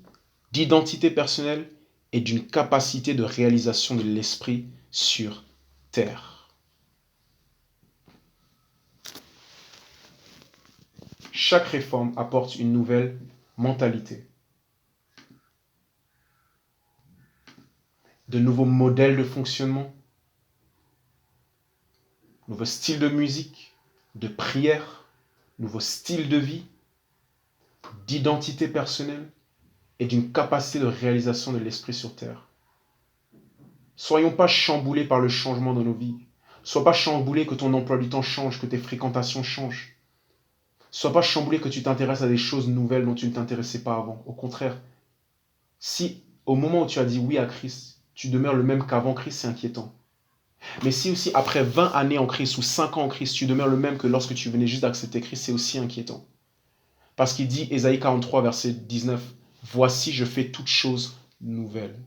d'identité personnelle et d'une capacité de réalisation de l'esprit sur terre. Chaque réforme apporte une nouvelle mentalité, de nouveaux modèles de fonctionnement, nouveau style de musique, de prière, nouveau style de vie, d'identité personnelle et d'une capacité de réalisation de l'esprit sur terre. Soyons pas chamboulés par le changement de nos vies. Sois pas chamboulé que ton emploi du temps change, que tes fréquentations changent. Sois pas chamboulé que tu t'intéresses à des choses nouvelles dont tu ne t'intéressais pas avant. Au contraire, si au moment où tu as dit oui à Christ, tu demeures le même qu'avant Christ, c'est inquiétant. Mais si aussi après 20 années en Christ ou 5 ans en Christ, tu demeures le même que lorsque tu venais juste d'accepter Christ, c'est aussi inquiétant. Parce qu'il dit, Ésaïe 43, verset 19, « Voici, je fais toutes choses nouvelles. »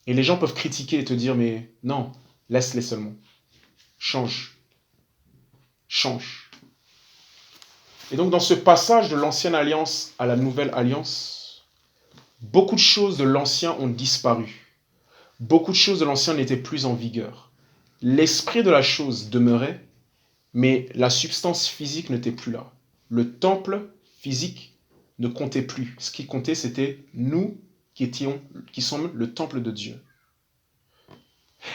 Et les gens peuvent critiquer et te dire, mais non, laisse-les seulement. Change. Change. Et donc dans ce passage de l'ancienne alliance à la nouvelle alliance, beaucoup de choses de l'ancien ont disparu. Beaucoup de choses de l'ancien n'étaient plus en vigueur. L'esprit de la chose demeurait, mais la substance physique n'était plus là. Le temple physique ne comptait plus. Ce qui comptait, c'était nous qui sommes le temple de Dieu.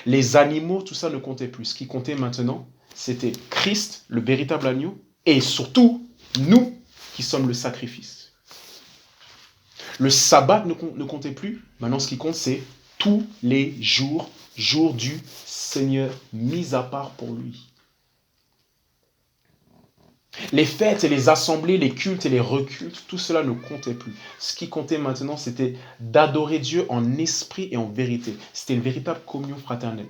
Les animaux, tout ça ne comptait plus. Ce qui comptait maintenant, c'était Christ, le véritable agneau, et surtout, nous qui sommes le sacrifice. Le sabbat ne comptait plus. Maintenant, ce qui compte, c'est tous les jours jour du Seigneur mis à part pour lui. Les fêtes et les assemblées, les cultes et les recultes, tout cela ne comptait plus. Ce qui comptait maintenant, c'était d'adorer Dieu en esprit et en vérité. C'était une véritable communion fraternelle.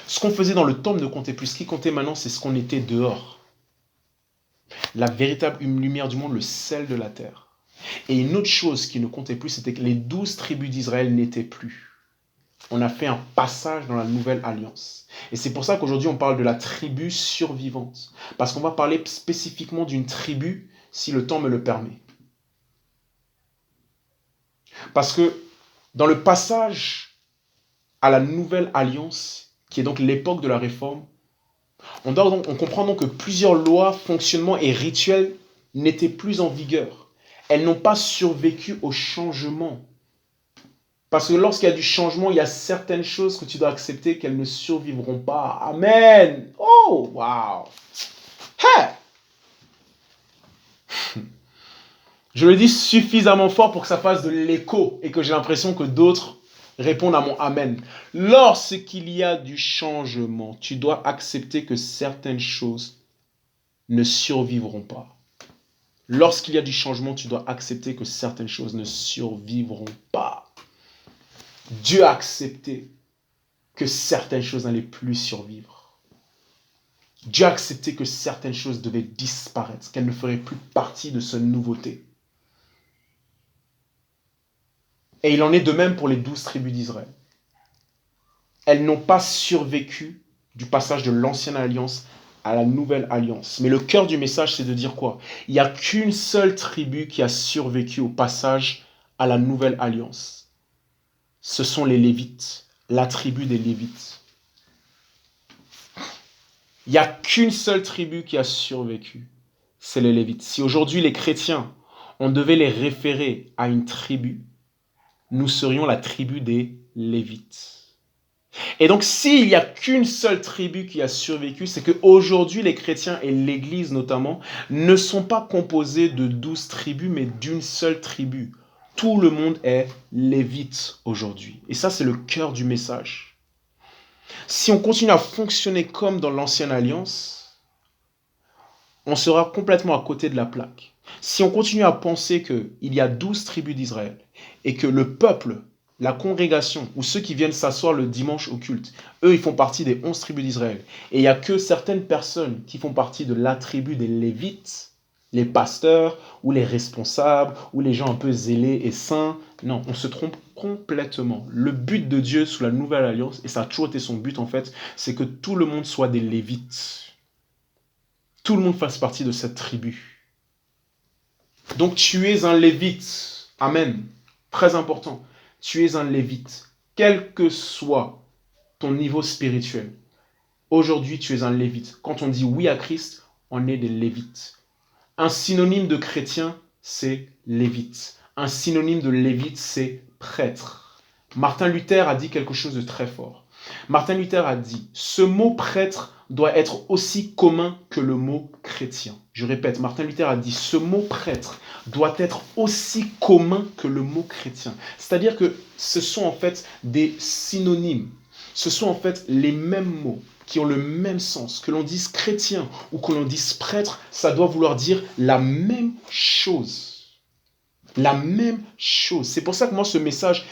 Ce qu'on faisait dans le temple ne comptait plus. Ce qui comptait maintenant, c'est ce qu'on était dehors. La véritable lumière du monde, le sel de la terre. Et une autre chose qui ne comptait plus, c'était que les 12 tribus d'Israël n'étaient plus. On a fait un passage dans la nouvelle alliance. Et c'est pour ça qu'aujourd'hui, on parle de la tribu survivante. Parce qu'on va parler spécifiquement d'une tribu, si le temps me le permet. Parce que dans le passage à la nouvelle alliance, qui est donc l'époque de la réforme, on comprend donc que plusieurs lois, fonctionnements et rituels n'étaient plus en vigueur. Elles n'ont pas survécu au changement. Parce que lorsqu'il y a du changement, il y a certaines choses que tu dois accepter qu'elles ne survivront pas. Amen. Oh, wow. Hey. Je le dis suffisamment fort pour que ça fasse de l'écho et que j'ai l'impression que d'autres répondent à mon amen. Lorsqu'il y a du changement, tu dois accepter que certaines choses ne survivront pas. Lorsqu'il y a du changement, tu dois accepter que certaines choses ne survivront pas. Dieu a accepté que certaines choses n'allaient plus survivre. Dieu a accepté que certaines choses devaient disparaître, qu'elles ne feraient plus partie de cette nouveauté. Et il en est de même pour les 12 tribus d'Israël. Elles n'ont pas survécu du passage de l'ancienne alliance à la nouvelle alliance. Mais le cœur du message, c'est de dire quoi? Il n'y a qu'une seule tribu qui a survécu au passage à la nouvelle alliance. Ce sont les Lévites, la tribu des Lévites. Il n'y a qu'une seule tribu qui a survécu, c'est les Lévites. Si aujourd'hui les chrétiens, on devait les référer à une tribu, nous serions la tribu des Lévites. Et donc s'il n'y a qu'une seule tribu qui a survécu, c'est qu'aujourd'hui les chrétiens et l'Église notamment ne sont pas composés de 12 tribus, mais d'une seule tribu. Tout le monde est lévite aujourd'hui. Et ça, c'est le cœur du message. Si on continue à fonctionner comme dans l'ancienne alliance, on sera complètement à côté de la plaque. Si on continue à penser qu'il y a 12 tribus d'Israël et que le peuple, la congrégation ou ceux qui viennent s'asseoir le dimanche au culte, eux, ils font partie des 11 tribus d'Israël. Et il n'y a que certaines personnes qui font partie de la tribu des Lévites, les pasteurs ou les responsables ou les gens un peu zélés et saints. Non, on se trompe complètement. Le but de Dieu sous la nouvelle alliance, et ça a toujours été son but en fait, c'est que tout le monde soit des Lévites. Tout le monde fasse partie de cette tribu. Donc tu es un Lévite. Amen. Très important. Tu es un Lévite. Quel que soit ton niveau spirituel. Aujourd'hui, tu es un Lévite. Quand on dit oui à Christ, on est des Lévites. Un synonyme de chrétien, c'est lévite. Un synonyme de lévite, c'est prêtre. Martin Luther a dit quelque chose de très fort. Martin Luther a dit, ce mot prêtre doit être aussi commun que le mot chrétien. Je répète, Martin Luther a dit, ce mot prêtre doit être aussi commun que le mot chrétien. C'est-à-dire que ce sont en fait des synonymes. Ce sont en fait les mêmes mots qui ont le même sens. Que l'on dise chrétien ou que l'on dise prêtre, ça doit vouloir dire la même chose. La même chose. C'est pour ça que moi, ce message,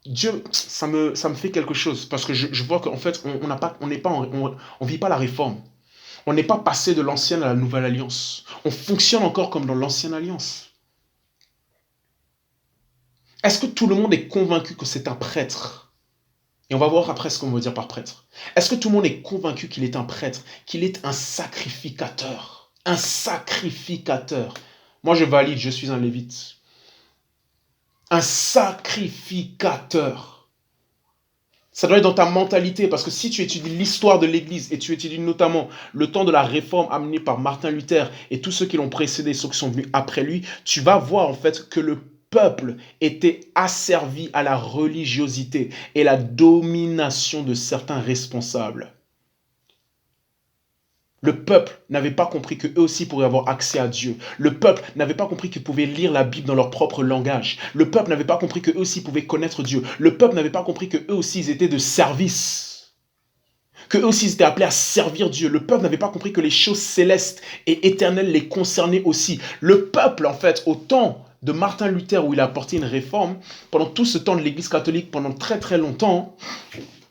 Dieu, ça me fait quelque chose. Parce que je vois qu'en fait, on vit pas la réforme. On n'est pas passé de l'ancienne à la nouvelle alliance. On fonctionne encore comme dans l'ancienne alliance. Est-ce que tout le monde est convaincu que c'est un prêtre ? Et on va voir après ce qu'on veut dire par prêtre. Est-ce que tout le monde est convaincu qu'il est un prêtre, qu'il est un sacrificateur? Un sacrificateur. Moi, je valide, je suis un lévite. Un sacrificateur. Ça doit être dans ta mentalité, parce que si tu étudies l'histoire de l'Église, et tu étudies notamment le temps de la réforme amenée par Martin Luther, et tous ceux qui l'ont précédé, ceux qui sont venus après lui, tu vas voir en fait que le peuple était asservi à la religiosité et la domination de certains responsables. Le peuple n'avait pas compris qu'eux aussi pourraient avoir accès à Dieu. Le peuple n'avait pas compris qu'ils pouvaient lire la Bible dans leur propre langage. Le peuple n'avait pas compris qu'eux aussi pouvaient connaître Dieu. Le peuple n'avait pas compris qu'eux aussi ils étaient de service. Qu'eux aussi ils étaient appelés à servir Dieu. Le peuple n'avait pas compris que les choses célestes et éternelles les concernaient aussi. Le peuple, en fait, au temps de Martin Luther, où il a apporté une réforme, pendant tout ce temps de l'Église catholique, pendant très très longtemps,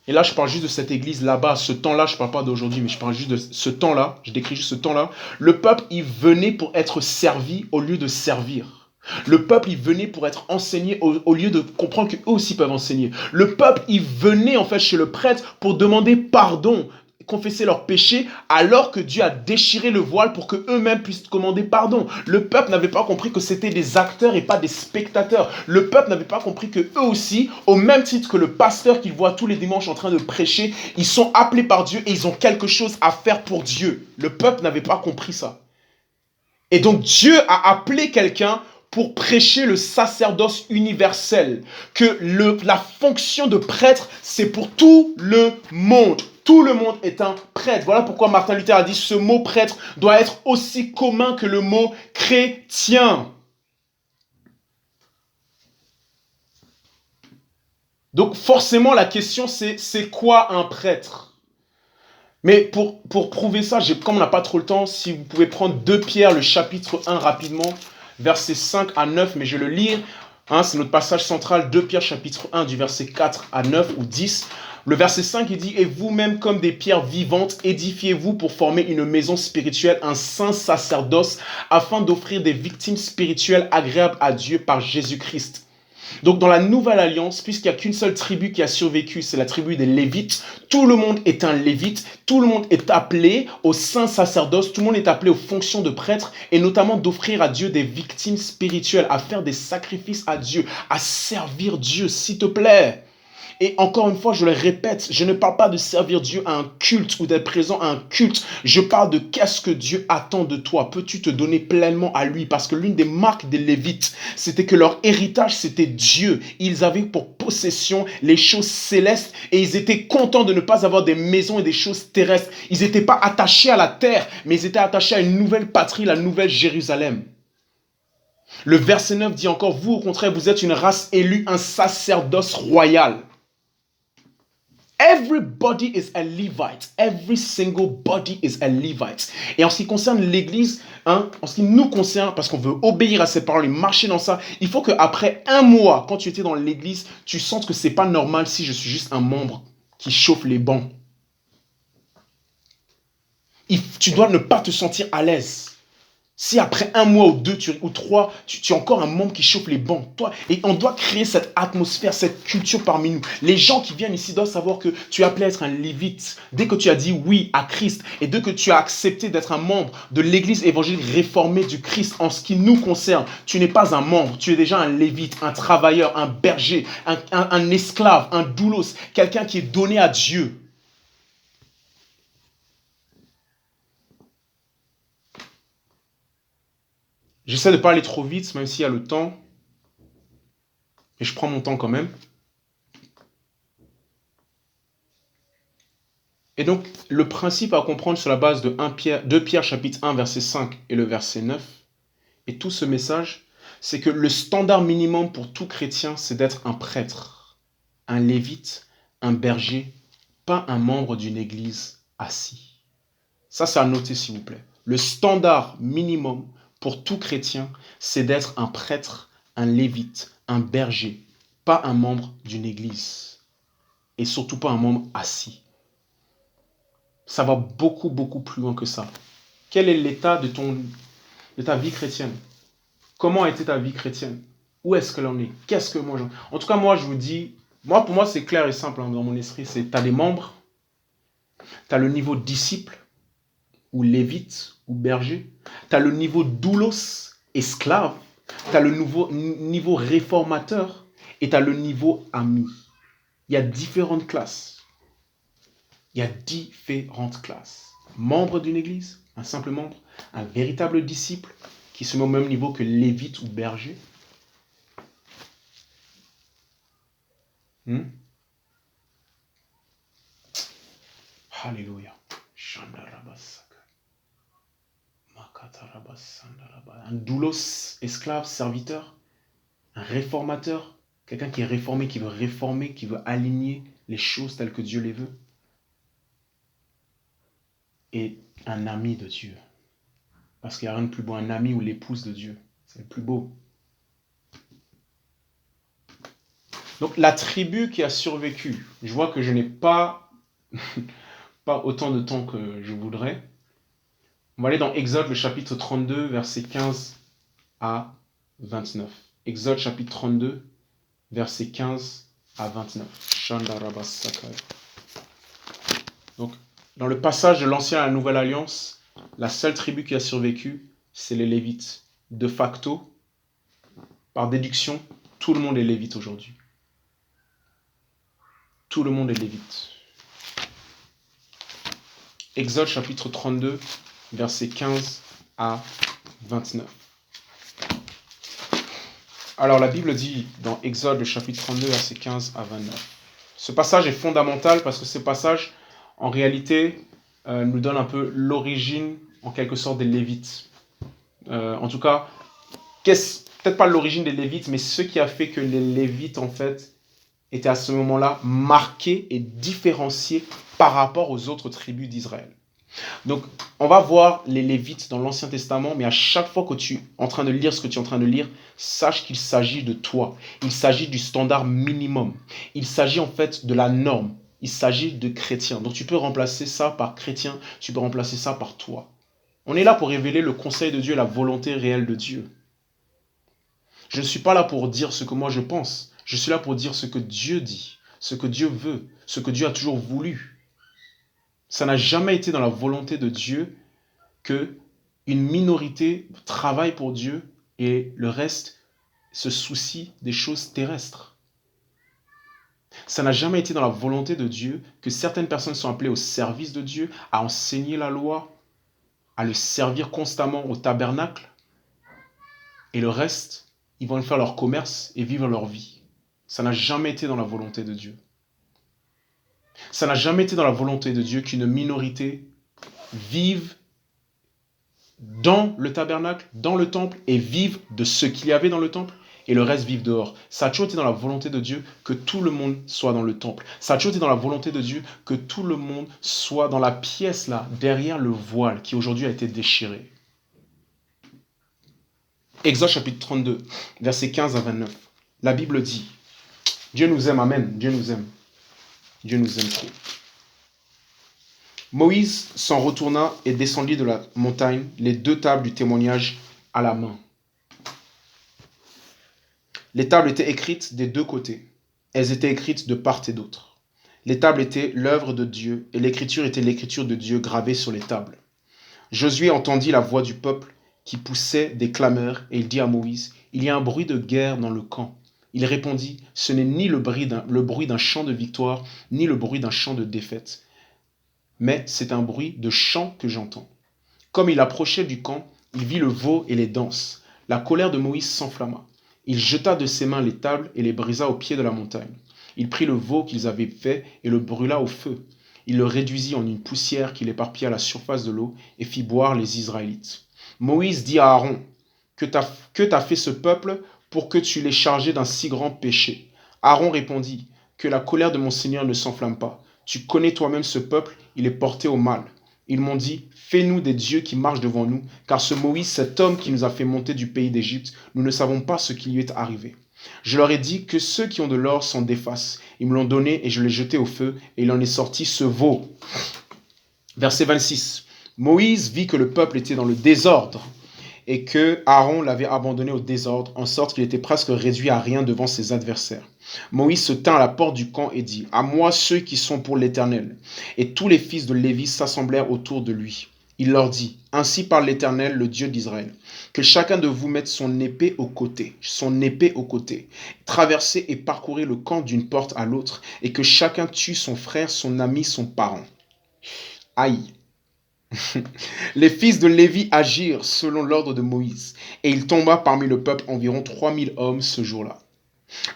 et là je parle juste de cette église là-bas, ce temps-là, je ne parle pas d'aujourd'hui, mais je parle juste de ce temps-là, je décris juste ce temps-là, le peuple, il venait pour être servi au lieu de servir. Le peuple, il venait pour être enseigné au lieu de comprendre qu'eux aussi peuvent enseigner. Le peuple, il venait en fait chez le prêtre pour demander pardon, confesser leurs péchés, alors que Dieu a déchiré le voile pour qu'eux-mêmes puissent commander pardon. Le peuple n'avait pas compris que c'était des acteurs et pas des spectateurs. Le peuple n'avait pas compris que eux aussi, au même titre que le pasteur qu'ils voient tous les dimanches en train de prêcher, ils sont appelés par Dieu et ils ont quelque chose à faire pour Dieu. Le peuple n'avait pas compris ça. Et donc Dieu a appelé quelqu'un pour prêcher le sacerdoce universel, que la fonction de prêtre, c'est pour tout le monde. Tout le monde est un prêtre. Voilà pourquoi Martin Luther a dit ce mot prêtre doit être aussi commun que le mot chrétien. Donc forcément la question c'est quoi un prêtre? Mais pour prouver ça, comme on n'a pas trop le temps, si vous pouvez prendre 2 Pierre, le chapitre 1 rapidement, versets 5 à 9, mais je vais le lire. Hein, c'est notre passage central, 2 Pierre chapitre 1 du verset 4 à 9 ou 10. Le verset 5, il dit « Et vous-même, comme des pierres vivantes, édifiez-vous pour former une maison spirituelle, un saint sacerdoce, afin d'offrir des victimes spirituelles agréables à Dieu par Jésus-Christ. » Donc dans la nouvelle alliance, puisqu'il n'y a qu'une seule tribu qui a survécu, c'est la tribu des Lévites, tout le monde est un Lévite, tout le monde est appelé au saint sacerdoce, tout le monde est appelé aux fonctions de prêtre, et notamment d'offrir à Dieu des victimes spirituelles, à faire des sacrifices à Dieu, à servir Dieu, s'il te plaît. Et encore une fois, je le répète, je ne parle pas de servir Dieu à un culte ou d'être présent à un culte. Je parle de qu'est-ce que Dieu attend de toi. Peux-tu te donner pleinement à lui? Parce que l'une des marques des Lévites, c'était que leur héritage, c'était Dieu. Ils avaient pour possession les choses célestes et ils étaient contents de ne pas avoir des maisons et des choses terrestres. Ils n'étaient pas attachés à la terre, mais ils étaient attachés à une nouvelle patrie, la nouvelle Jérusalem. Le verset 9 dit encore, vous au contraire, vous êtes une race élue, un sacerdoce royal. Everybody is a Levite. Every single body is a Levite. Et en ce qui concerne l'Église, en ce qui nous concerne, parce qu'on veut obéir à ses paroles et marcher dans ça, il faut qu'après 1 mois, quand tu étais dans l'Église, tu sentes que c'est pas normal si je suis juste un membre qui chauffe les bancs. Tu dois ne pas te sentir à l'aise. Si après 1 mois ou 2 ou 3, tu es encore un membre qui chauffe les bancs, toi, et on doit créer cette atmosphère, cette culture parmi nous. Les gens qui viennent ici doivent savoir que tu es appelé à être un lévite. Dès que tu as dit oui à Christ et dès que tu as accepté d'être un membre de l'église évangélique réformée du Christ en ce qui nous concerne, tu n'es pas un membre, tu es déjà un lévite, un travailleur, un berger, un esclave, un doulos, quelqu'un qui est donné à Dieu. J'essaie de ne pas aller trop vite, même s'il y a le temps. Et je prends mon temps quand même. Et donc, le principe à comprendre sur la base de 2 Pierre chapitre 1, verset 5 et le verset 9, et tout ce message, c'est que le standard minimum pour tout chrétien, c'est d'être un prêtre, un lévite, un berger, pas un membre d'une église assis. Ça, c'est à noter, s'il vous plaît. Le standard minimum pour tout chrétien, c'est d'être un prêtre, un lévite, un berger, pas un membre d'une église. Et surtout pas un membre assis. Ça va beaucoup, beaucoup plus loin que ça. Quel est l'état de ta vie chrétienne? Comment a été ta vie chrétienne? Où est-ce qu'elle en est? Qu'est-ce que moi En tout cas, moi, je vous dis, pour moi, c'est clair et simple dans mon esprit. C'est, tu as des membres, tu as le niveau disciple, ou lévite, ou berger. Tu as le niveau doulos, esclave. Tu as le niveau réformateur, et tu as le niveau ami. Il y a différentes classes. Il y a différentes classes. Membre d'une église, un simple membre, un véritable disciple qui se met au même niveau que lévite ou berger. Alléluia. Un doulos, esclave, serviteur, un réformateur, quelqu'un qui est réformer, qui veut aligner les choses telles que Dieu les veut. Et un ami de Dieu. Parce qu'il n'y a rien de plus beau, un ami ou l'épouse de Dieu. C'est le plus beau. Donc la tribu qui a survécu, je vois que je n'ai pas, pas autant de temps que je voudrais. On va aller dans Exode, le chapitre 32, versets 15 à 29. Exode, chapitre 32, versets 15 à 29. Donc, dans le passage de l'Ancienne à la Nouvelle Alliance, la seule tribu qui a survécu, c'est les Lévites. De facto, par déduction, tout le monde est Lévite aujourd'hui. Tout le monde est Lévite. Exode chapitre 32, versets 15 à 29. Alors la Bible dit dans Exode le chapitre 32, versets 15 à 29. Ce passage est fondamental parce que ce passage, en réalité, nous donne un peu l'origine, en quelque sorte, des Lévites. En tout cas, peut-être pas l'origine des Lévites, mais ce qui a fait que les Lévites, en fait, étaient à ce moment-là marqués et différenciés par rapport aux autres tribus d'Israël. Donc, on va voir les Lévites dans l'Ancien Testament, mais à chaque fois que tu es en train de lire ce que tu es en train de lire, sache qu'il s'agit de toi. Il s'agit du standard minimum. Il s'agit en fait de la norme. Il s'agit de chrétiens. Donc, tu peux remplacer ça par chrétien, tu peux remplacer ça par toi. On est là pour révéler le conseil de Dieu, la volonté réelle de Dieu. Je ne suis pas là pour dire ce que moi je pense. Je suis là pour dire ce que Dieu dit, ce que Dieu veut, ce que Dieu a toujours voulu. Ça n'a jamais été dans la volonté de Dieu que une minorité travaille pour Dieu et le reste se soucie des choses terrestres. Ça n'a jamais été dans la volonté de Dieu que certaines personnes sont appelées au service de Dieu, à enseigner la loi, à le servir constamment au tabernacle, et le reste, ils vont faire leur commerce et vivre leur vie. Ça n'a jamais été dans la volonté de Dieu. Ça n'a jamais été dans la volonté de Dieu qu'une minorité vive dans le tabernacle, dans le temple, et vive de ce qu'il y avait dans le temple, et le reste vive dehors. Ça a toujours été dans la volonté de Dieu que tout le monde soit dans le temple. Ça a toujours été dans la volonté de Dieu que tout le monde soit dans la pièce là, derrière le voile qui aujourd'hui a été déchiré. Exode chapitre 32, versets 15 à 29. La Bible dit, Dieu nous aime, amen, Dieu nous aime. Dieu nous aime trop. Moïse s'en retourna et descendit de la montagne, les 2 tables du témoignage à la main. Les tables étaient écrites des 2 côtés. Elles étaient écrites de part et d'autre. Les tables étaient l'œuvre de Dieu et l'écriture était l'écriture de Dieu gravée sur les tables. Josué entendit la voix du peuple qui poussait des clameurs et il dit à Moïse, « Il y a un bruit de guerre dans le camp. » Il répondit, « Ce n'est ni le bruit d'un chant de victoire, ni le bruit d'un chant de défaite, mais c'est un bruit de chant que j'entends. » Comme il approchait du camp, il vit le veau et les danses. La colère de Moïse s'enflamma. Il jeta de ses mains les tables et les brisa au pied de la montagne. Il prit le veau qu'ils avaient fait et le brûla au feu. Il le réduisit en une poussière qu'il éparpilla à la surface de l'eau et fit boire les Israélites. Moïse dit à Aaron, « Que t'a fait ce peuple pour que tu l'aies chargé d'un si grand péché ?» Aaron répondit, « Que la colère de mon Seigneur ne s'enflamme pas. Tu connais toi-même ce peuple, il est porté au mal. » Ils m'ont dit, « Fais-nous des dieux qui marchent devant nous, car ce Moïse, cet homme qui nous a fait monter du pays d'Égypte, nous ne savons pas ce qui lui est arrivé. » Je leur ai dit que ceux qui ont de l'or s'en défacent. Ils me l'ont donné et je l'ai jeté au feu, et il en est sorti ce veau. Verset 26. Moïse vit que le peuple était dans le désordre et que Aaron l'avait abandonné au désordre, en sorte qu'il était presque réduit à rien devant ses adversaires. Moïse se tint à la porte du camp et dit, « À moi ceux qui sont pour l'Éternel. » Et tous les fils de Lévi s'assemblèrent autour de lui. Il leur dit, « Ainsi parle l'Éternel, le Dieu d'Israël, que chacun de vous mette son épée au côté, traversez et parcourez le camp d'une porte à l'autre, et que chacun tue son frère, son ami, son parent. » Aïe. Les fils de Lévi agirent selon l'ordre de Moïse, et il tomba parmi le peuple environ 3000 hommes ce jour-là.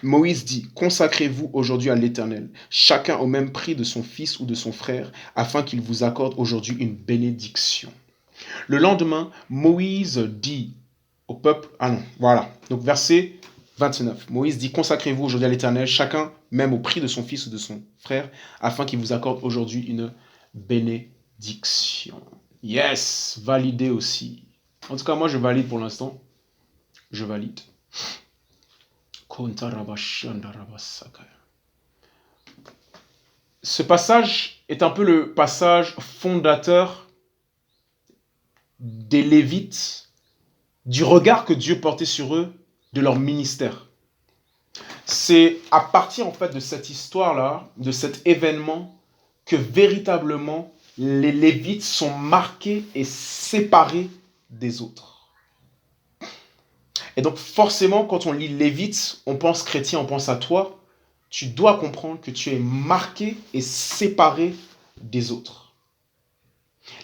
Moïse dit, « Consacrez-vous aujourd'hui à l'Éternel, chacun au même prix de son fils ou de son frère, afin qu'il vous accorde aujourd'hui une bénédiction. » Le lendemain, Moïse dit au peuple, ah non, voilà, donc verset 29. Moïse dit, consacrez-vous aujourd'hui à l'Éternel, chacun même au prix de son fils ou de son frère, afin qu'il vous accorde aujourd'hui une bénédiction. Yes, validé aussi. En tout cas, moi je valide pour l'instant. Je valide. Ce passage est un peu le passage fondateur des Lévites, du regard que Dieu portait sur eux, de leur ministère. C'est à partir en fait de cette histoire-là, de cet événement, que véritablement les Lévites sont marqués et séparés des autres. Et donc forcément, quand on lit Lévites, on pense chrétien, on pense à toi. Tu dois comprendre que tu es marqué et séparé des autres.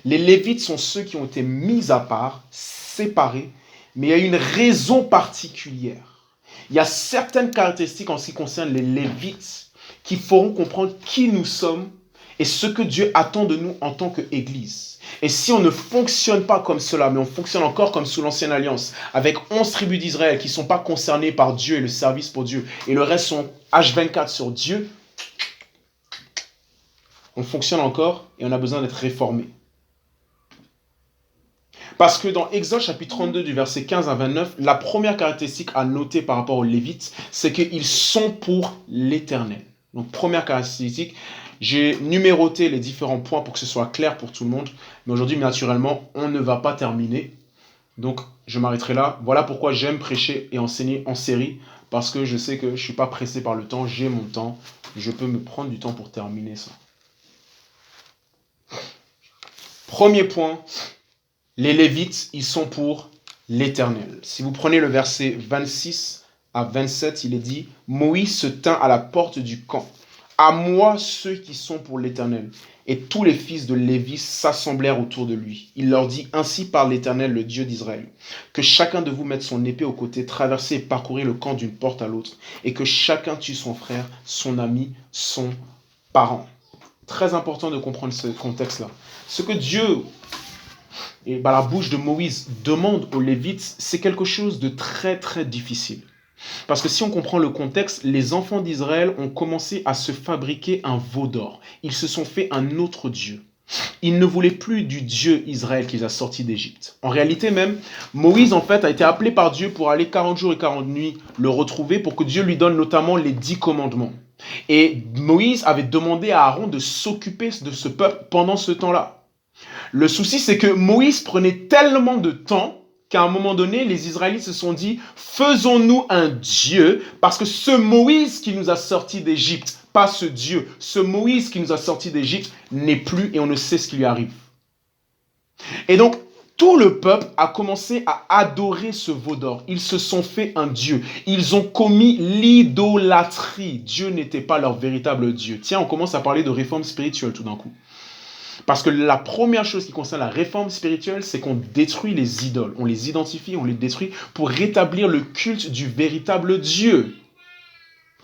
Les Lévites sont ceux qui ont été mis à part, séparés, mais il y a une raison particulière. Il y a certaines caractéristiques en ce qui concerne les Lévites qui feront comprendre qui nous sommes et ce que Dieu attend de nous en tant qu'Église. Et si on ne fonctionne pas comme cela, mais on fonctionne encore comme sous l'Ancienne Alliance, avec 11 tribus d'Israël qui ne sont pas concernées par Dieu et le service pour Dieu, et le reste sont H24 sur Dieu, on fonctionne encore et on a besoin d'être réformé. Parce que dans Exode chapitre 32 du verset 15 à 29, la première caractéristique à noter par rapport aux Lévites, c'est qu'ils sont pour l'Éternel. Donc première caractéristique, j'ai numéroté les différents points pour que ce soit clair pour tout le monde. Mais aujourd'hui, naturellement, on ne va pas terminer. Donc je m'arrêterai là. Voilà pourquoi j'aime prêcher et enseigner en série. Parce que je sais que je ne suis pas pressé par le temps, j'ai mon temps. Je peux me prendre du temps pour terminer ça. Premier point. Les Lévites, ils sont pour l'Éternel. Si vous prenez le verset 26 à 27, il est dit « Moïse se tint à la porte du camp. À moi ceux qui sont pour l'Éternel. » Et tous les fils de Lévi s'assemblèrent autour de lui. Il leur dit « Ainsi parle l'Éternel, le Dieu d'Israël. Que chacun de vous mette son épée au côté, traverser et parcourir le camp d'une porte à l'autre, et que chacun tue son frère, son ami, son parent. » Très important de comprendre ce contexte-là. Ce que Dieu... et la bouche de Moïse demande aux Lévites, c'est quelque chose de très très difficile. Parce que si on comprend le contexte, les enfants d'Israël ont commencé à se fabriquer un veau d'or. Ils se sont fait un autre Dieu. Ils ne voulaient plus du Dieu Israël qui les a sortis d'Égypte. En réalité même, Moïse en fait a été appelé par Dieu pour aller 40 jours et 40 nuits le retrouver pour que Dieu lui donne notamment les 10 commandements. Et Moïse avait demandé à Aaron de s'occuper de ce peuple pendant ce temps-là. Le souci, c'est que Moïse prenait tellement de temps qu'à un moment donné, les Israélites se sont dit « Faisons-nous un Dieu » parce que ce Moïse qui nous a sortis d'Égypte, pas ce Dieu, ce Moïse qui nous a sortis d'Égypte n'est plus et on ne sait ce qui lui arrive. Et donc, tout le peuple a commencé à adorer ce veau d'or. Ils se sont fait un Dieu. Ils ont commis l'idolâtrie. Dieu n'était pas leur véritable Dieu. Tiens, on commence à parler de réforme spirituelle tout d'un coup. Parce que la première chose qui concerne la réforme spirituelle, c'est qu'on détruit les idoles. On les identifie, on les détruit pour rétablir le culte du véritable Dieu.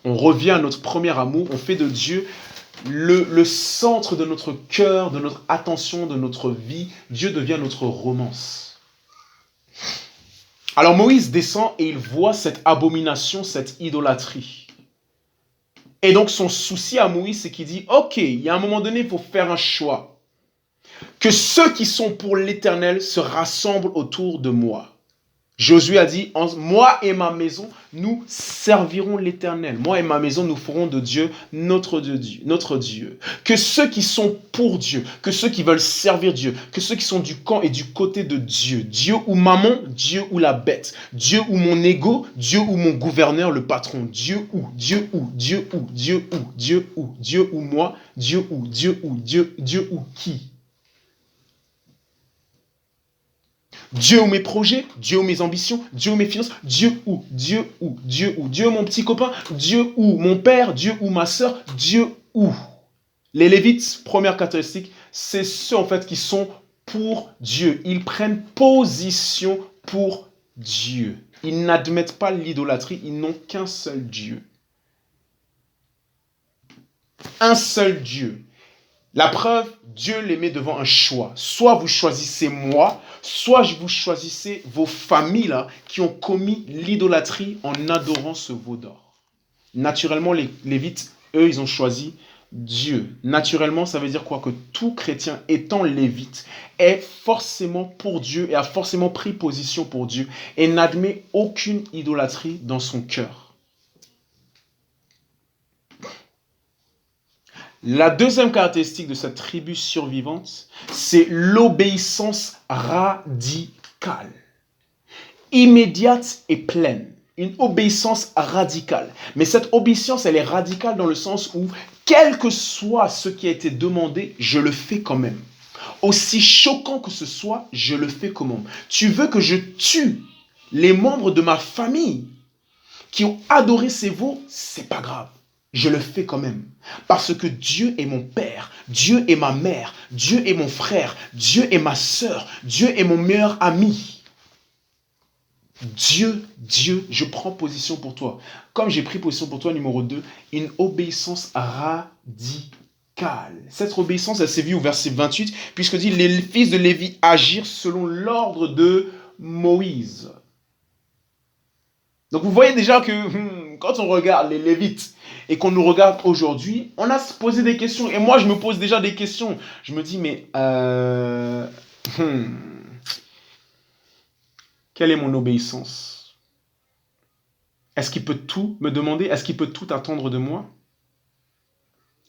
On revient à notre premier amour, on fait de Dieu le centre de notre cœur, de notre attention, de notre vie. Dieu devient notre romance. Alors Moïse descend et il voit cette abomination, cette idolâtrie. Et donc son souci à Moïse, c'est qu'il dit, ok, il y a un moment donné, il faut faire un choix. Que ceux qui sont pour l'Éternel se rassemblent autour de moi. Josué a dit, moi et ma maison, nous servirons l'Éternel. Moi et ma maison, nous ferons de Dieu notre Dieu. Que ceux qui sont pour Dieu, que ceux qui veulent servir Dieu, que ceux qui sont du camp et du côté de Dieu, Dieu ou maman, Dieu ou la bête, Dieu ou mon ego, Dieu ou mon gouverneur, le patron, Dieu ou moi, Dieu ou qui. Dieu ou mes projets, Dieu ou mes ambitions, Dieu ou mes finances, Dieu ou mon petit copain, Dieu ou mon père, Dieu ou ma soeur, Dieu ou. Les Lévites, première caractéristique, c'est ceux en fait qui sont pour Dieu. Ils prennent position pour Dieu. Ils n'admettent pas l'idolâtrie, ils n'ont qu'un seul Dieu. Un seul Dieu. La preuve, Dieu les met devant un choix. Soit vous choisissez moi, soit vous choisissez vos familles là, qui ont commis l'idolâtrie en adorant ce veau d'or. Naturellement, les Lévites, eux, ils ont choisi Dieu. Naturellement, ça veut dire quoi? Que tout chrétien étant lévite est forcément pour Dieu et a forcément pris position pour Dieu et n'admet aucune idolâtrie dans son cœur. La deuxième caractéristique de cette tribu survivante, c'est l'obéissance radicale, immédiate et pleine. Une obéissance radicale. Mais cette obéissance, elle est radicale dans le sens où, quel que soit ce qui a été demandé, je le fais quand même. Aussi choquant que ce soit, je le fais quand même. Tu veux que je tue les membres de ma famille qui ont adoré ces veaux, c'est pas grave. Je le fais quand même. Parce que Dieu est mon père, Dieu est ma mère, Dieu est mon frère, Dieu est ma sœur, Dieu est mon meilleur ami. Dieu, je prends position pour toi. Comme j'ai pris position pour toi, numéro 2, une obéissance radicale. Cette obéissance, elle s'est vue au verset 28, puisque dit, les fils de Lévi agirent selon l'ordre de Moïse. Donc vous voyez déjà que quand on regarde les Lévites et qu'on nous regarde aujourd'hui, on a se posé des questions. Et moi, je me pose déjà des questions. Je me dis, mais quelle est mon obéissance? Est-ce qu'il peut tout me demander? Est-ce qu'il peut tout attendre de moi?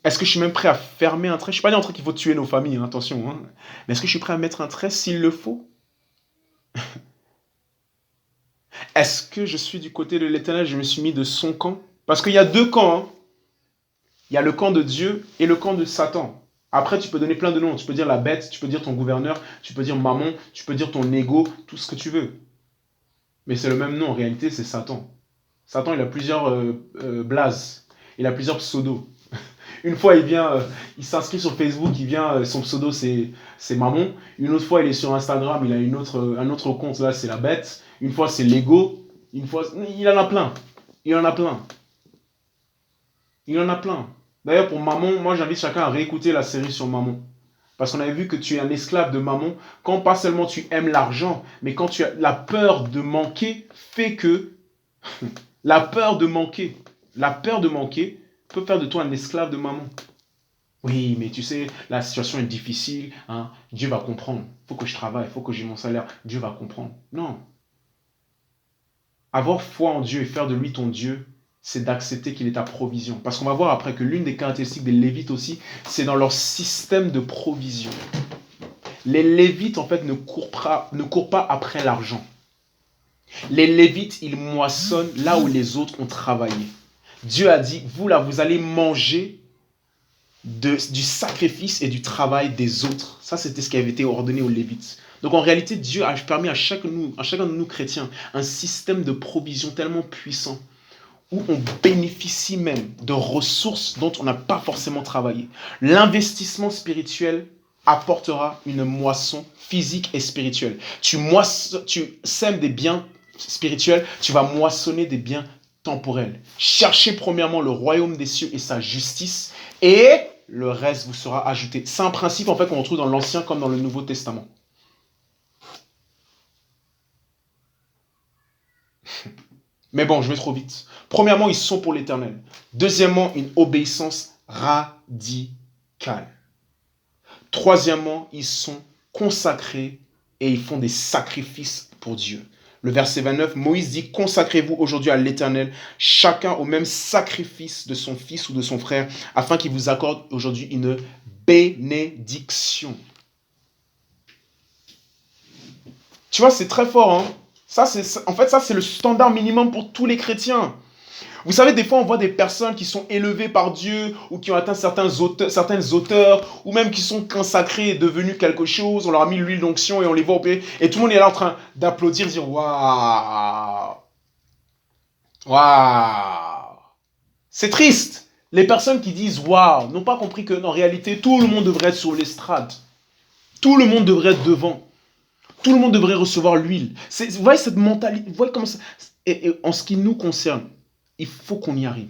Est-ce que je suis même prêt à fermer un trait? Je ne suis pas dit en train qu'il faut tuer nos familles, hein, attention. Hein. Mais est-ce que je suis prêt à mettre un trait s'il le faut? Est-ce que je suis du côté de l'Éternel? Je me suis mis de son camp? Parce qu'il y a deux camps. Hein. Il y a le camp de Dieu et le camp de Satan. Après, tu peux donner plein de noms. Tu peux dire la bête, tu peux dire ton gouverneur, tu peux dire mammon, tu peux dire ton ego, tout ce que tu veux. Mais c'est le même nom. En réalité, c'est Satan. Satan, il a plusieurs blazes. Il a plusieurs pseudos. Une fois, il s'inscrit sur Facebook, son pseudo, c'est mammon. Une autre fois, il est sur Instagram, il a un autre compte, là, c'est la bête. Une fois, c'est l'ego. Une fois, il en a plein. Il en a plein. Il en a plein. D'ailleurs, pour Mammon, moi j'invite chacun à réécouter la série sur Mammon. Parce qu'on avait vu que tu es un esclave de Mammon. Quand pas seulement tu aimes l'argent, mais quand tu as la peur de manquer, fait que la peur de manquer peut faire de toi un esclave de Mammon. Oui, mais tu sais, la situation est difficile. Hein, Dieu va comprendre. Il faut que je travaille, il faut que j'ai mon salaire. Dieu va comprendre. Non. Avoir foi en Dieu et faire de lui ton Dieu, c'est d'accepter qu'il est ta provision. Parce qu'on va voir après que l'une des caractéristiques des Lévites aussi, c'est dans leur système de provision. Les Lévites, en fait, ne courent pas après l'argent. Les Lévites, ils moissonnent là où les autres ont travaillé. Dieu a dit, vous là, vous allez manger du sacrifice et du travail des autres. Ça, c'était ce qui avait été ordonné aux Lévites. Donc en réalité, Dieu a permis à chacun de nous chrétiens un système de provision tellement puissant où on bénéficie même de ressources dont on n'a pas forcément travaillé. L'investissement spirituel apportera une moisson physique et spirituelle. Tu sèmes des biens spirituels, tu vas moissonner des biens temporels. Cherchez premièrement le royaume des cieux et sa justice, et le reste vous sera ajouté. C'est un principe en fait qu'on retrouve dans l'Ancien comme dans le Nouveau Testament. Mais bon, je vais trop vite. Premièrement, ils sont pour l'Éternel. Deuxièmement, une obéissance radicale. Troisièmement, ils sont consacrés et ils font des sacrifices pour Dieu. Le verset 29, Moïse dit, consacrez-vous aujourd'hui à l'Éternel, chacun au même sacrifice de son fils ou de son frère, afin qu'il vous accorde aujourd'hui une bénédiction. Tu vois, c'est très fort, hein? Ça, c'est le standard minimum pour tous les chrétiens. Vous savez, des fois, on voit des personnes qui sont élevées par Dieu ou qui ont atteint certaines hauteurs ou même qui sont consacrées et devenues quelque chose. On leur a mis l'huile d'onction et on les voit opérer. Et tout le monde est là en train d'applaudir, dire waouh, waouh. C'est triste. Les personnes qui disent waouh n'ont pas compris que, en réalité, tout le monde devrait être sur l'estrade. Tout le monde devrait être devant. Tout le monde devrait recevoir l'huile. Vous voyez cette mentalité, vous voyez comment ça... Et en ce qui nous concerne, il faut qu'on y arrive.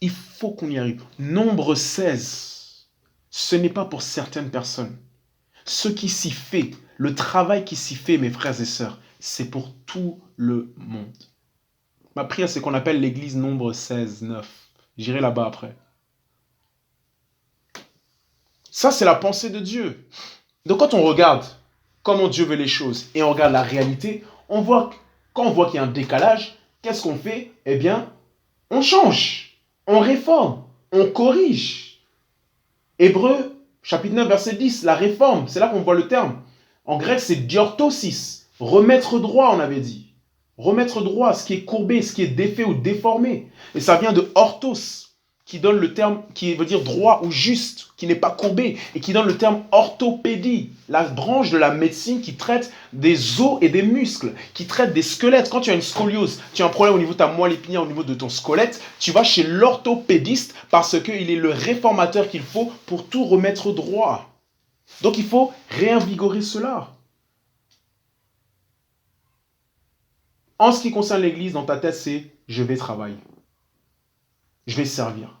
Il faut qu'on y arrive. Nombre 16. Ce n'est pas pour certaines personnes. Ce qui s'y fait, le travail qui s'y fait, mes frères et sœurs, c'est pour tout le monde. Ma prière, c'est qu'on appelle l'église nombre 16, 9. J'irai là-bas après. Ça, c'est la pensée de Dieu. Donc quand on regarde comment Dieu veut les choses et on regarde la réalité, quand on voit qu'il y a un décalage, qu'est-ce qu'on fait? Eh bien, on change, on réforme, on corrige. Hébreux, chapitre 9, verset 10, la réforme, c'est là qu'on voit le terme. En grec, c'est diorthosis, remettre droit, on avait dit. Remettre droit, ce qui est courbé, ce qui est défait ou déformé. Et ça vient de orthos, qui donne le terme, qui veut dire droit ou juste, qui n'est pas courbé, et qui donne le terme orthopédie, la branche de la médecine qui traite des os et des muscles, qui traite des squelettes. Quand tu as une scoliose, tu as un problème au niveau de ta moelle épinière, au niveau de ton squelette, tu vas chez l'orthopédiste parce qu'il est le réformateur qu'il faut pour tout remettre droit. Donc il faut réinvigorer cela. En ce qui concerne l'Église, dans ta tête, c'est « je vais travailler, je vais servir ».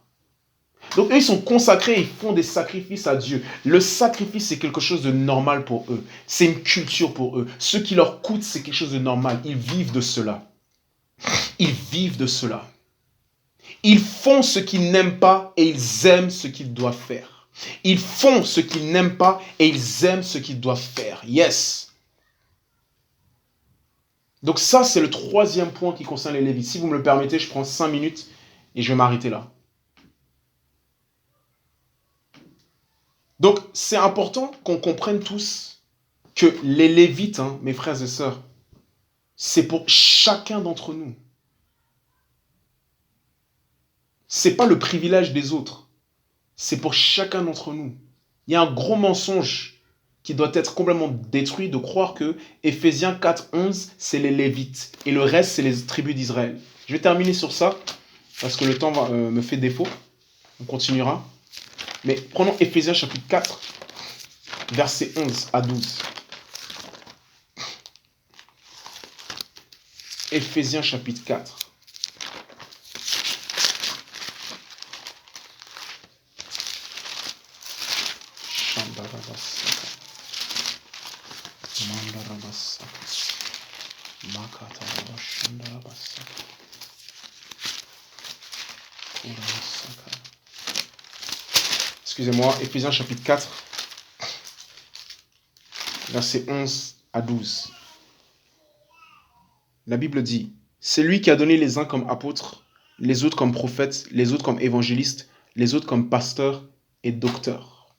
Donc eux, ils sont consacrés, ils font des sacrifices à Dieu. Le sacrifice, c'est quelque chose de normal pour eux. C'est une culture pour eux. Ce qui leur coûte, c'est quelque chose de normal. Ils vivent de cela. Ils vivent de cela. Ils font ce qu'ils n'aiment pas et ils aiment ce qu'ils doivent faire. Ils font ce qu'ils n'aiment pas et ils aiment ce qu'ils doivent faire. Yes. Donc ça, c'est le troisième point qui concerne les Lévites. Si vous me le permettez, je prends 5 minutes et je vais m'arrêter là. Donc, c'est important qu'on comprenne tous que les Lévites, mes frères et sœurs, c'est pour chacun d'entre nous. Ce n'est pas le privilège des autres. C'est pour chacun d'entre nous. Il y a un gros mensonge qui doit être complètement détruit de croire que Éphésiens 4, 11, c'est les Lévites. Et le reste, c'est les tribus d'Israël. Je vais terminer sur ça, parce que le temps me fait défaut. On continuera. Mais prenons Éphésiens chapitre 4, versets 11 à 12. Éphésiens chapitre 4. Excusez-moi, Éphésiens chapitre 4, versets 11 à 12. La Bible dit, « C'est lui qui a donné les uns comme apôtres, les autres comme prophètes, les autres comme évangélistes, les autres comme pasteurs et docteurs. »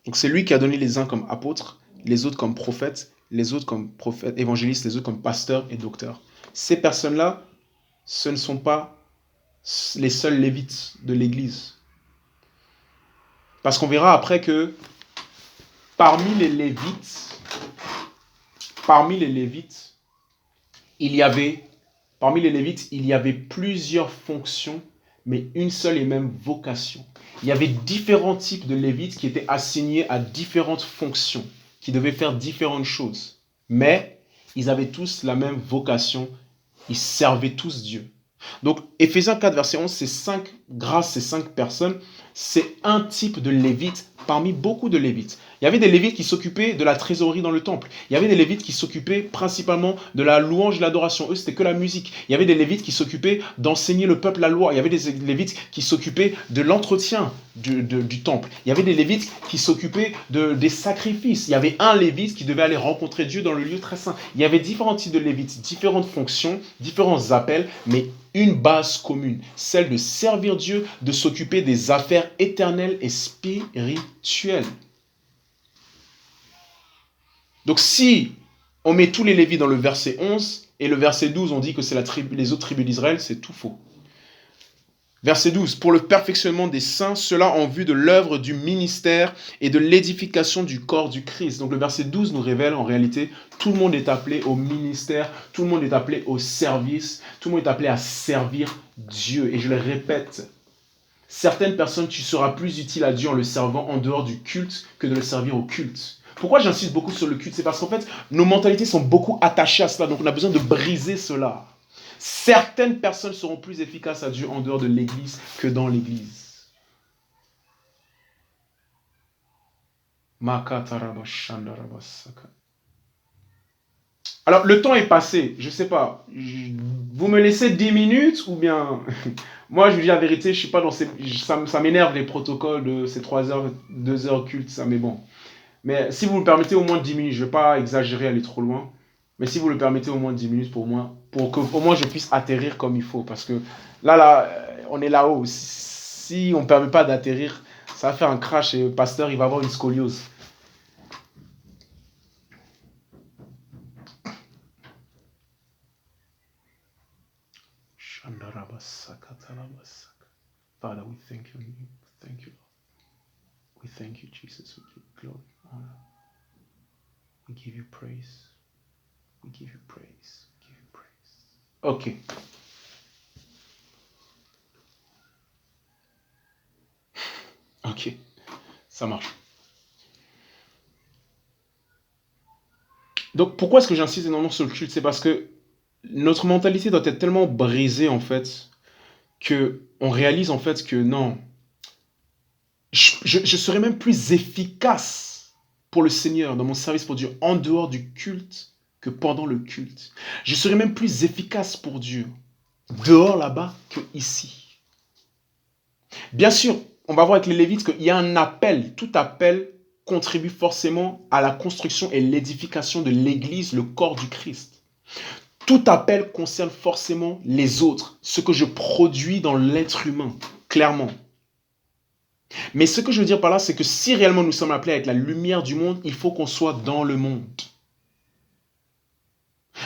Donc c'est lui qui a donné les uns comme apôtres, les autres comme prophètes, les autres comme prophètes, évangélistes, les autres comme pasteurs et docteurs. Ces personnes-là, ce ne sont pas les seuls lévites de l'Église. Parce qu'on verra après que parmi les lévites, il y avait plusieurs fonctions, mais une seule et même vocation. Il y avait différents types de lévites qui étaient assignés à différentes fonctions, qui devaient faire différentes choses. Mais ils avaient tous la même vocation, ils servaient tous Dieu. Donc, Éphésiens 4, verset 11, grâce ces 5 personnes, c'est un type de lévite parmi beaucoup de lévites. Il y avait des lévites qui s'occupaient de la trésorerie dans le temple. Il y avait des lévites qui s'occupaient principalement de la louange et de l'adoration. Eux, c'était que la musique. Il y avait des lévites qui s'occupaient d'enseigner le peuple la loi. Il y avait des lévites qui s'occupaient de l'entretien du temple. Il y avait des lévites qui s'occupaient des sacrifices. Il y avait un lévite qui devait aller rencontrer Dieu dans le lieu très saint. Il y avait différents types de lévites, différentes fonctions, différents appels, mais une base commune, celle de servir Dieu, de s'occuper des affaires éternelles et spirituelles. Donc si on met tous les Lévites dans le verset 11 et le verset 12, on dit que c'est les autres tribus d'Israël, c'est tout faux. Verset 12, pour le perfectionnement des saints, cela en vue de l'œuvre du ministère et de l'édification du corps du Christ. Donc le verset 12 nous révèle en réalité, tout le monde est appelé au ministère, tout le monde est appelé au service, tout le monde est appelé à servir Dieu. Et je le répète, certaines personnes, tu seras plus utile à Dieu en le servant en dehors du culte que de le servir au culte. Pourquoi j'insiste beaucoup sur le culte? C'est parce qu'en fait, nos mentalités sont beaucoup attachées à cela, donc on a besoin de briser cela. Certaines personnes seront plus efficaces à Dieu en dehors de l'Église que dans l'Église. Makatarabashandarabasaka. Alors, le temps est passé, je sais pas. Vous me laissez 10 minutes ou bien... Moi, je vous dis la vérité, je suis pas dans ces... Ça m'énerve les protocoles de ces 3 heures, 2 heures cultes, ça, mais bon. Mais si vous me permettez au moins 10 minutes, je vais pas exagérer, aller trop loin. Mais si vous le permettez au moins 10 minutes pour moi, pour que au moins je puisse atterrir comme il faut. Parce que là, on est là-haut. Si on ne permet pas d'atterrir, ça va faire un crash et le pasteur, il va avoir une scoliose. Father, we thank you. Thank you. We thank you, Jesus. We give you glory, honor. We give you praise. We give you praise. We give you praise. Ok. Ok. Ça marche. Donc, pourquoi est-ce que j'insiste énormément sur le culte? C'est parce que notre mentalité doit être tellement brisée, en fait, que on réalise, en fait, que non, je serais même plus efficace pour le Seigneur, dans mon service pour Dieu, en dehors du culte que pendant le culte. Je serais même plus efficace pour Dieu, dehors là-bas, que ici. Bien sûr, on va voir avec les Lévites qu'il y a un appel. Tout appel contribue forcément à la construction et l'édification de l'Église, le corps du Christ. Tout appel concerne forcément les autres, ce que je produis dans l'être humain, clairement. Mais ce que je veux dire par là, c'est que si réellement nous sommes appelés à être la lumière du monde, il faut qu'on soit dans le monde.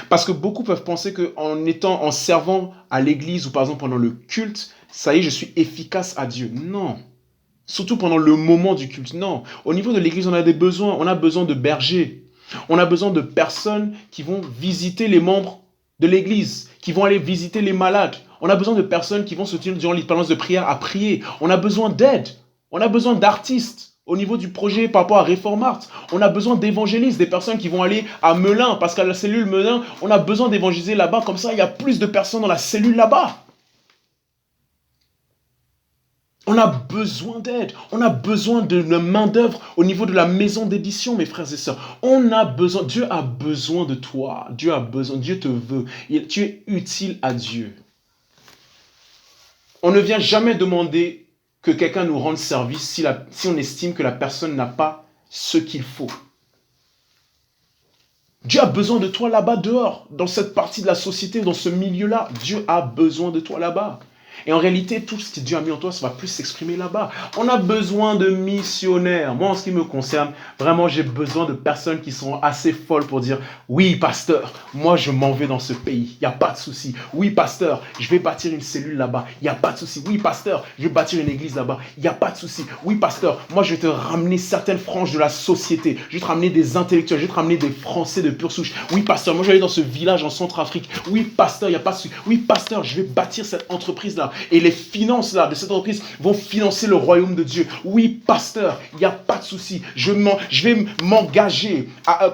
Parce que beaucoup peuvent penser en servant à l'église ou par exemple pendant le culte, ça y est, je suis efficace à Dieu. Non. Surtout pendant le moment du culte. Non. Au niveau de l'église, on a des besoins. On a besoin de bergers. On a besoin de personnes qui vont visiter les membres de l'église, qui vont aller visiter les malades. On a besoin de personnes qui vont se tenir durant les périodes de prière à prier. On a besoin d'aide. On a besoin d'artistes au niveau du projet par rapport à Reform Art. On a besoin d'évangélistes, des personnes qui vont aller à Melun, parce qu'à la cellule Melun, on a besoin d'évangéliser là-bas. Comme ça, il y a plus de personnes dans la cellule là-bas. On a besoin d'aide. On a besoin de main-d'œuvre au niveau de la maison d'édition, mes frères et sœurs. On a besoin. Dieu a besoin de toi. Dieu a besoin. Dieu te veut. Tu es utile à Dieu. On ne vient jamais demander que quelqu'un nous rende service si on estime que la personne n'a pas ce qu'il faut. Dieu a besoin de toi là-bas dehors, dans cette partie de la société, dans ce milieu-là. Dieu a besoin de toi là-bas. Et en réalité, tout ce que Dieu a mis en toi, ça va plus s'exprimer là-bas. On a besoin de missionnaires. Moi, en ce qui me concerne, vraiment, j'ai besoin de personnes qui sont assez folles pour dire « Oui, pasteur, moi, je m'en vais dans ce pays. Il n'y a pas de souci. Oui, pasteur, je vais bâtir une cellule là-bas. Il n'y a pas de souci. Oui, pasteur, je vais bâtir une église là-bas. Il n'y a pas de souci. Oui, pasteur, moi, je vais te ramener certaines franges de la société. Je vais te ramener des intellectuels. Je vais te ramener des Français de pure souche. Oui, pasteur, moi, je vais aller dans ce village en Centrafrique. Oui, pasteur, il n'y a pas de souci. Oui, pasteur, je vais bâtir cette entreprise-là. Et les finances là, de cette entreprise vont financer le royaume de Dieu. Oui, pasteur, il n'y a pas de souci. Je vais m'engager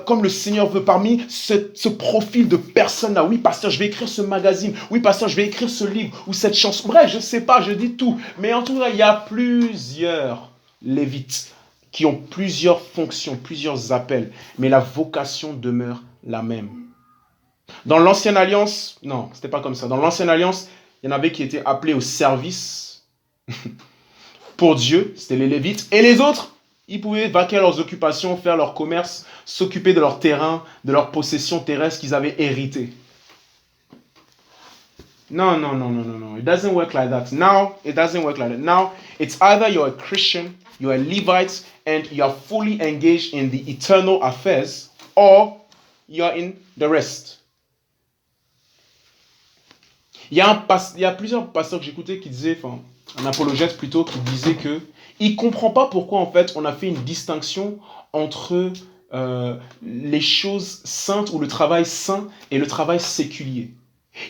comme le Seigneur veut parmi ce profil de personnes-là. Oui, pasteur, je vais écrire ce magazine. Oui, pasteur, je vais écrire ce livre ou cette chanson. Bref, je ne sais pas, je dis tout. Mais en tout cas, il y a plusieurs Lévites qui ont plusieurs fonctions, plusieurs appels. Mais la vocation demeure la même. Dans l'Ancienne Alliance, non, c'était pas comme ça. Dans l'Ancienne Alliance, il y en avait qui étaient appelés au service pour Dieu, c'était les Lévites. Et les autres, ils pouvaient vaquer à leurs occupations, faire leur commerce, s'occuper de leur terrain, de leurs possessions terrestres qu'ils avaient héritées. No. It doesn't work like that. Now, it doesn't work like that. Now, it's either you're a Christian, you're a Levite, and you're fully engaged in the eternal affairs, or you're in the rest. Il y a plusieurs pasteurs que j'écoutais qui disaient, enfin, un apologète plutôt, qui disait que il ne comprend pas pourquoi en fait on a fait une distinction entre les choses saintes ou le travail saint et le travail séculier.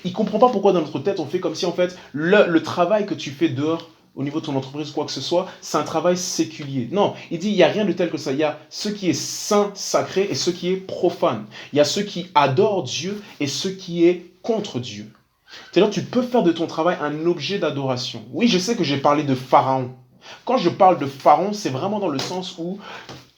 Il ne comprend pas pourquoi dans notre tête on fait comme si en fait le travail que tu fais dehors au niveau de ton entreprise ou quoi que ce soit, c'est un travail séculier. Non, il dit il n'y a rien de tel que ça. Il y a ce qui est saint, sacré et ce qui est profane. Il y a ceux qui adorent Dieu et ce qui est contre Dieu. C'est-à-dire tu peux faire de ton travail un objet d'adoration. Oui, je sais que j'ai parlé de Pharaon. Quand je parle de Pharaon, c'est vraiment dans le sens où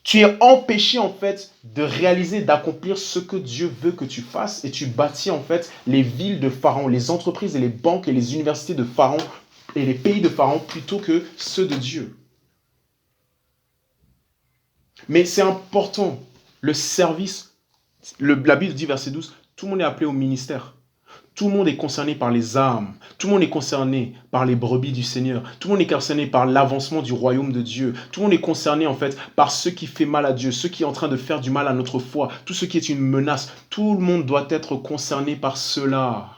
Tu es empêché en fait de réaliser, d'accomplir ce que Dieu veut que tu fasses et tu bâtis en fait les villes de Pharaon, les entreprises et les banques et les universités de Pharaon et les pays de Pharaon plutôt que ceux de Dieu. Mais c'est important, le service, la Bible dit verset 12, tout le monde est appelé au ministère. Tout le monde est concerné par les âmes. Tout le monde est concerné par les brebis du Seigneur. Tout le monde est concerné par l'avancement du royaume de Dieu. Tout le monde est concerné en fait par ce qui fait mal à Dieu, ce qui est en train de faire du mal à notre foi, tout ce qui est une menace. Tout le monde doit être concerné par cela.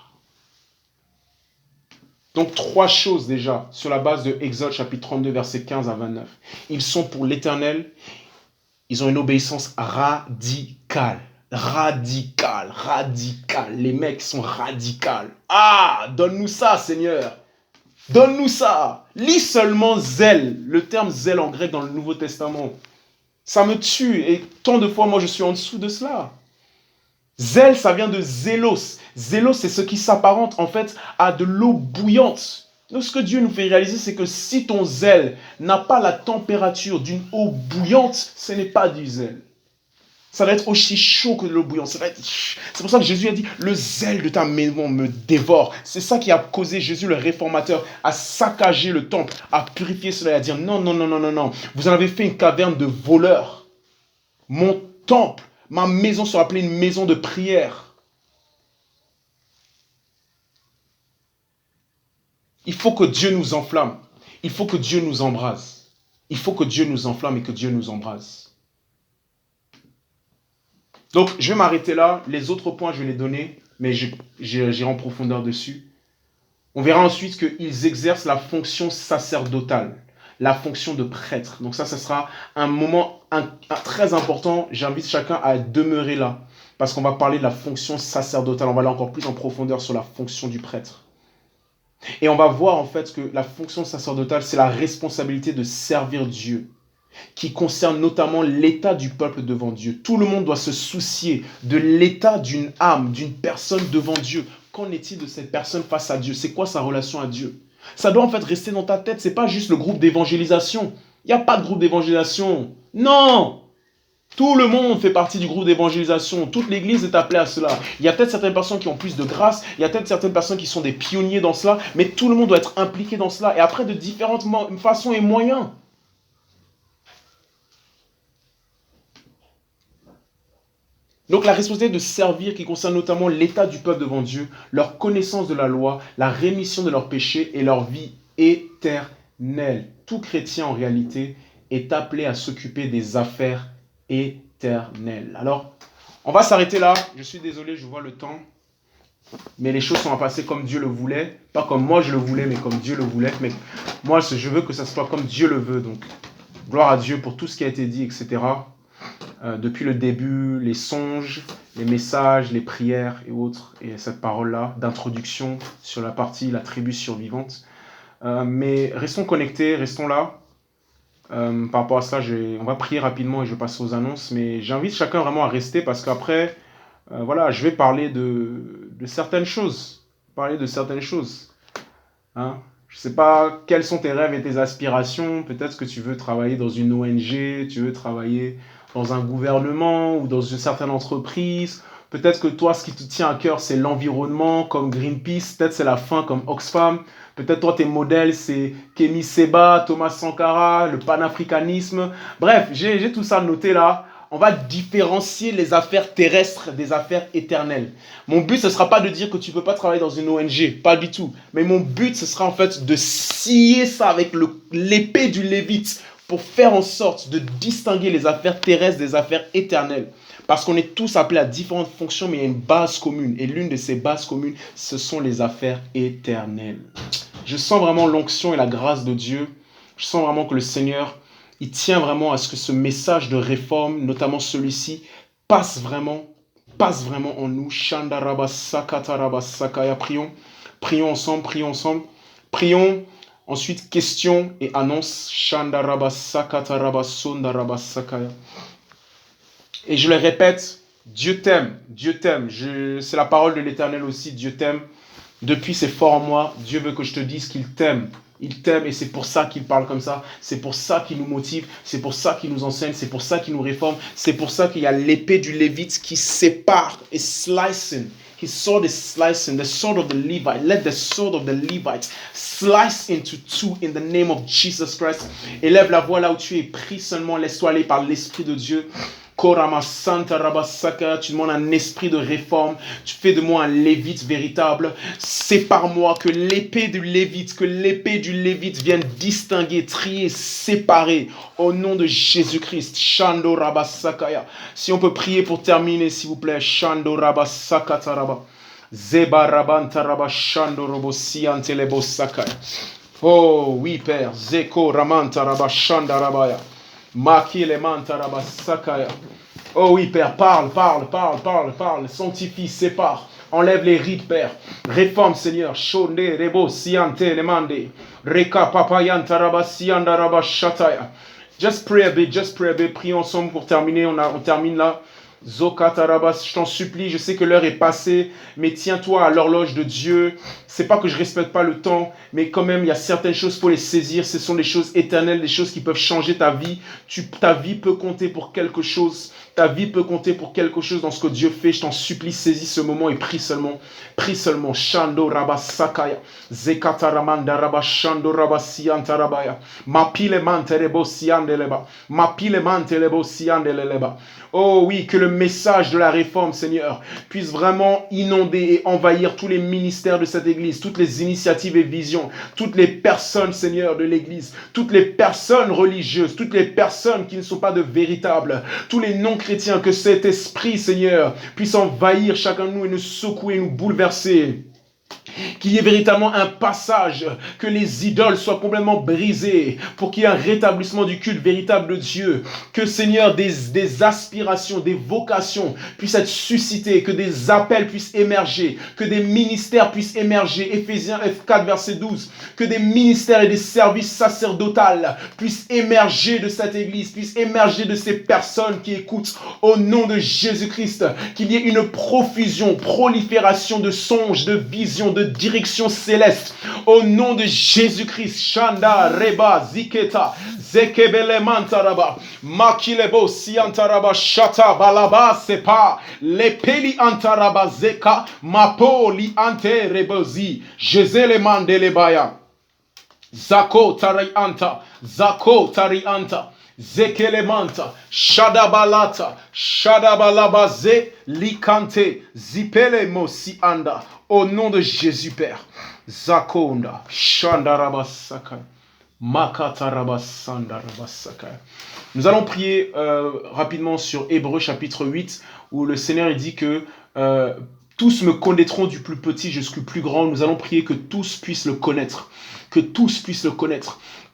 Donc 3 choses déjà sur la base de Exode chapitre 32 versets 15 à 29. Ils sont pour l'Éternel. Ils ont une obéissance radicale. Radical. Les mecs sont radicaux. Ah, donne-nous ça, Seigneur. Donne-nous ça. Lis seulement zèle, le terme zèle en grec dans le Nouveau Testament. Ça me tue et tant de fois, moi, je suis en dessous de cela. Zèle, ça vient de zélos. Zélos, c'est ce qui s'apparente en fait à de l'eau bouillante. Donc, ce que Dieu nous fait réaliser, c'est que si ton zèle n'a pas la température d'une eau bouillante, ce n'est pas du zèle. Ça va être aussi chaud que de l'eau bouillante. C'est pour ça que Jésus a dit, le zèle de ta maison me dévore. C'est ça qui a causé Jésus, le réformateur, à saccager le temple, à purifier cela et à dire, non. Vous en avez fait une caverne de voleurs. Mon temple, ma maison sera appelée une maison de prière. Il faut que Dieu nous enflamme. Il faut que Dieu nous embrase. Il faut que Dieu nous enflamme et que Dieu nous embrase. Donc, je vais m'arrêter là. Les autres points, je vais les donner, mais j'irai en profondeur dessus. On verra ensuite qu'ils exercent la fonction sacerdotale, la fonction de prêtre. Donc ça sera un moment très important. J'invite chacun à demeurer là, parce qu'on va parler de la fonction sacerdotale. On va aller encore plus en profondeur sur la fonction du prêtre. Et on va voir en fait que la fonction sacerdotale, c'est la responsabilité de servir Dieu, qui concerne notamment l'état du peuple devant Dieu. Tout le monde doit se soucier de l'état d'une âme, d'une personne devant Dieu. Qu'en est-il de cette personne face à Dieu? C'est quoi sa relation à Dieu? Ça doit en fait rester dans ta tête. C'est pas juste le groupe d'évangélisation. Il n'y a pas de groupe d'évangélisation. Non! Tout le monde fait partie du groupe d'évangélisation. Toute l'église est appelée à cela. Il y a peut-être certaines personnes qui ont plus de grâce. Il y a peut-être certaines personnes qui sont des pionniers dans cela. Mais tout le monde doit être impliqué dans cela. Et après, de différentes façons et moyens. Donc la responsabilité de servir qui concerne notamment l'état du peuple devant Dieu, leur connaissance de la loi, la rémission de leurs péchés et leur vie éternelle. Tout chrétien en réalité est appelé à s'occuper des affaires éternelles. Alors, on va s'arrêter là. Je suis désolé, je vois le temps. Mais les choses sont passées comme Dieu le voulait. Pas comme moi je le voulais, mais comme Dieu le voulait. Mais moi, je veux que ça soit comme Dieu le veut. Donc, gloire à Dieu pour tout ce qui a été dit, etc. Depuis le début, les songes, les messages, les prières et autres, et cette parole-là d'introduction sur la partie, la tribu survivante. Mais restons connectés, restons là. Par rapport à cela, on va prier rapidement et je passe aux annonces, mais j'invite chacun vraiment à rester parce qu'après, voilà, je vais parler de certaines choses. Hein? Je ne sais pas quels sont tes rêves et tes aspirations. Peut-être que tu veux travailler dans une ONG, tu veux travailler dans un gouvernement ou dans une certaine entreprise. Peut-être que toi, ce qui te tient à cœur, c'est l'environnement, comme Greenpeace. Peut-être c'est la faim, comme Oxfam. Peut-être toi, tes modèles, c'est Kemi Seba, Thomas Sankara, le panafricanisme. Bref, j'ai tout ça noté là. On va différencier les affaires terrestres des affaires éternelles. Mon but, ce ne sera pas de dire que tu ne peux pas travailler dans une ONG, pas du tout. Mais mon but, ce sera en fait de scier ça avec l'épée du Lévite pour faire en sorte de distinguer les affaires terrestres des affaires éternelles. Parce qu'on est tous appelés à différentes fonctions, mais il y a une base commune. Et l'une de ces bases communes, ce sont les affaires éternelles. Je sens vraiment l'onction et la grâce de Dieu. Je sens vraiment que le Seigneur, il tient vraiment à ce que ce message de réforme, notamment celui-ci, passe vraiment en nous. Prions ensemble. Prions. Ensuite, questions et annonces. Et je le répète, Dieu t'aime. C'est la parole de l'Éternel aussi, Dieu t'aime. Depuis, c'est fort en moi. Dieu veut que je te dise qu'il t'aime. Il t'aime et c'est pour ça qu'il parle comme ça. C'est pour ça qu'il nous motive. C'est pour ça qu'il nous enseigne. C'est pour ça qu'il nous réforme. C'est pour ça qu'il y a l'épée du Lévite qui sépare et slicing. His sword is slicing, the sword of the Levite. Let the sword of the Levite slice into two in the name of Jesus Christ. Élève la voix là où tu es. Prie seulement, laisse-toi aller par l'Esprit de Dieu. Korama Santa Rabasaka, tu demandes un esprit de réforme, tu fais de moi un lévite véritable. Sépare-moi, que l'épée du lévite vienne distinguer, trier, séparer au nom de Jésus-Christ. Shando Rabasakaya. Si on peut prier pour terminer, s'il vous plaît. Shando Rabasaka Taraba. Zeba Rabanta Raba Shando Robo Siantelebo Sakaya. Oh oui, Père. Zeko Ramanta Raba Shanda Rabaya. Makile Mantaraba Sakaya. Oh oui, Père, parle. Sanctifie, sépare. Enlève les rides, Père. Réforme, Seigneur. Shonde, Rebo, Siante, Lemande. Reka, Papayantaraba, Siandaraba, Shataya. Just pray a bit. Prions ensemble pour terminer. On termine là. Zokatarabas, je t'en supplie, je sais que l'heure est passée, mais tiens-toi à l'horloge de Dieu. C'est pas que je respecte pas le temps, mais quand même, il y a certaines choses pour les saisir. Ce sont des choses éternelles, des choses qui peuvent changer ta vie. Ta vie peut compter pour quelque chose. Ta vie peut compter pour quelque chose dans ce que Dieu fait. Je t'en supplie, saisis ce moment et prie seulement. Prie seulement. Shando Rabasakaya. Zekataramanda Rabashando Rabasiantarabaya. Mapile mantelebo siandeleba. Mapile mantelebo siandeleba. Oh oui, que le message de la réforme, Seigneur, puisse vraiment inonder et envahir tous les ministères de cette Église, toutes les initiatives et visions, toutes les personnes, Seigneur, de l'Église, toutes les personnes religieuses, toutes les personnes qui ne sont pas de véritables, tous les non-chrétiens, que cet esprit, Seigneur, puisse envahir chacun de nous et nous secouer, nous bouleverser. Qu'il y ait véritablement un passage, que les idoles soient complètement brisées, pour qu'il y ait un rétablissement du culte véritable de Dieu, que Seigneur, des aspirations, des vocations puissent être suscitées, que des appels puissent émerger, que des ministères puissent émerger, Éphésiens 4 verset 12, que des ministères et des services sacerdotaux puissent émerger de cette Église, puissent émerger de ces personnes qui écoutent au nom de Jésus-Christ, qu'il y ait une profusion, prolifération de songes, de visions, de direction céleste au nom de Jésus-Christ. Shanda Reba Ziketa Zekebele Mantaraba Makilebo Siantaraba Shata Balaba Sepa Lepeli Antaraba Zeka Mapoli Ante Rebozi Jezele Mandelebaya Zako Tarianta Zekelemanta, Shadabalata, Shadabalabaze, Likante, Zipele Mosi Anda, au nom de Jésus Père, Zakonda, Shandarabasaka, Makatarabasandarabasakai. Nous allons prier rapidement sur Hébreux chapitre 8, où le Seigneur dit que tous me connaîtront du plus petit jusqu'au plus grand. Nous allons prier que tous puissent le connaître,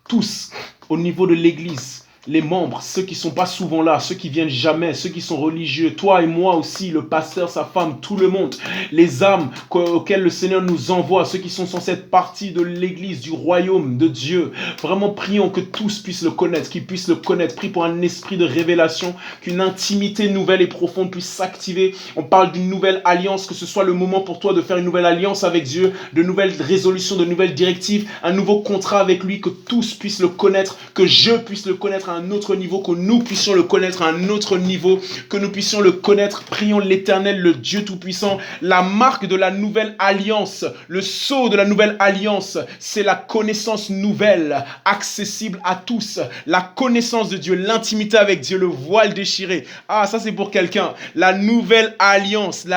tous, au niveau de l'Église. Les membres, ceux qui ne sont pas souvent là, ceux qui viennent jamais, ceux qui sont religieux, toi et moi aussi, le pasteur, sa femme, tout le monde, les âmes auxquelles le Seigneur nous envoie, ceux qui sont censés être partie de l'église, du royaume de Dieu. Vraiment, prions que tous puissent le connaître, qu'ils puissent le connaître. Prie pour un esprit de révélation, qu'une intimité nouvelle et profonde puisse s'activer. On parle d'une nouvelle alliance, que ce soit le moment pour toi de faire une nouvelle alliance avec Dieu, de nouvelles résolutions, de nouvelles directives, un nouveau contrat avec lui, que tous puissent le connaître, que je puisse le connaître à un autre niveau, que nous puissions le connaître à un autre niveau, que nous puissions le connaître. Prions l'Éternel, le Dieu Tout-Puissant. La marque de la nouvelle alliance, le sceau de la nouvelle alliance, c'est la connaissance nouvelle, accessible à tous. La connaissance de Dieu, l'intimité avec Dieu, le voile déchiré. Ah, ça c'est pour quelqu'un. La nouvelle alliance.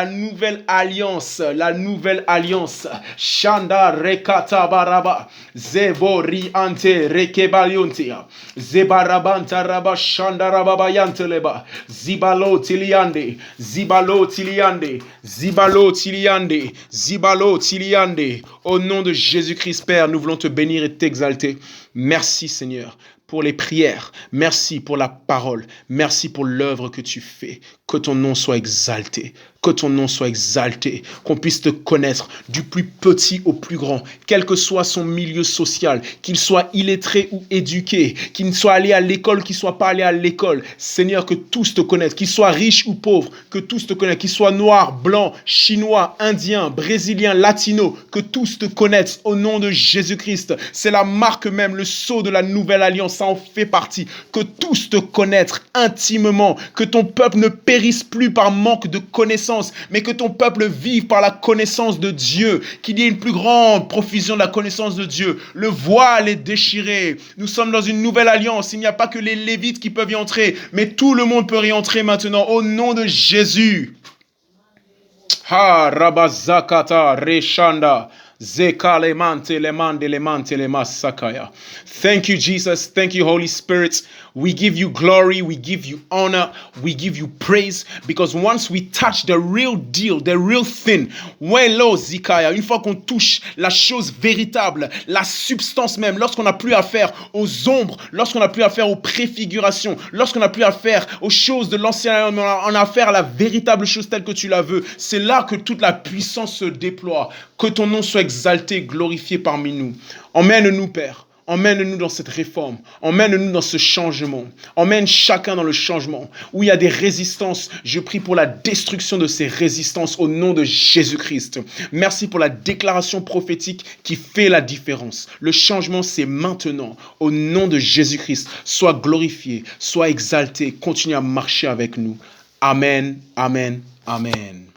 Shanda rekata baraba, zebori ante rekebaliontia, zebarabanta raba shanda rababa yanteleba, zibalo tiliande, Au nom de Jésus-Christ, Père, nous voulons te bénir et t'exalter. Merci, Seigneur, pour les prières. Merci pour la parole. Merci pour l'œuvre que tu fais. Que ton nom soit exalté. Que ton nom soit exalté. Qu'on puisse te connaître du plus petit au plus grand. Quel que soit son milieu social. Qu'il soit illettré ou éduqué. Qu'il soit allé à l'école, qu'il ne soit pas allé à l'école. Seigneur, que tous te connaissent. Qu'il soit riche ou pauvre. Que tous te connaissent. Qu'il soit noir, blanc, chinois, indien, brésilien, latino. Que tous te connaissent au nom de Jésus-Christ. C'est la marque même, le sceau de la nouvelle alliance. Ça en fait partie. Que tous te connaissent intimement. Que ton peuple ne périsse plus par manque de connaissance, mais que ton peuple vive par la connaissance de Dieu, qu'il y ait une plus grande profusion de la connaissance de Dieu. Le voile est déchiré. Nous sommes dans une nouvelle alliance. Il n'y a pas que les Lévites qui peuvent y entrer, mais tout le monde peut y entrer maintenant au nom de Jésus. Ha rabazakata reshanda. Thank you, Jesus. Thank you, Holy Spirit. We give you glory. We give you honor. We give you praise. Because once we touch the real deal, the real thing, une fois qu'on touche la chose véritable, la substance même, lorsqu'on n'a plus affaire aux ombres, lorsqu'on n'a plus affaire aux préfigurations, lorsqu'on n'a plus affaire aux choses de l'ancien, on a affaire à la véritable chose telle que tu la veux, c'est là que toute la puissance se déploie. Que ton nom soit exalté, glorifié parmi nous. Emmène-nous, Père. Emmène-nous dans cette réforme. Emmène-nous dans ce changement. Emmène chacun dans le changement. Où il y a des résistances, je prie pour la destruction de ces résistances au nom de Jésus-Christ. Merci pour la déclaration prophétique qui fait la différence. Le changement, c'est maintenant. Au nom de Jésus-Christ, sois glorifié, sois exalté. Continue à marcher avec nous. Amen, amen, amen.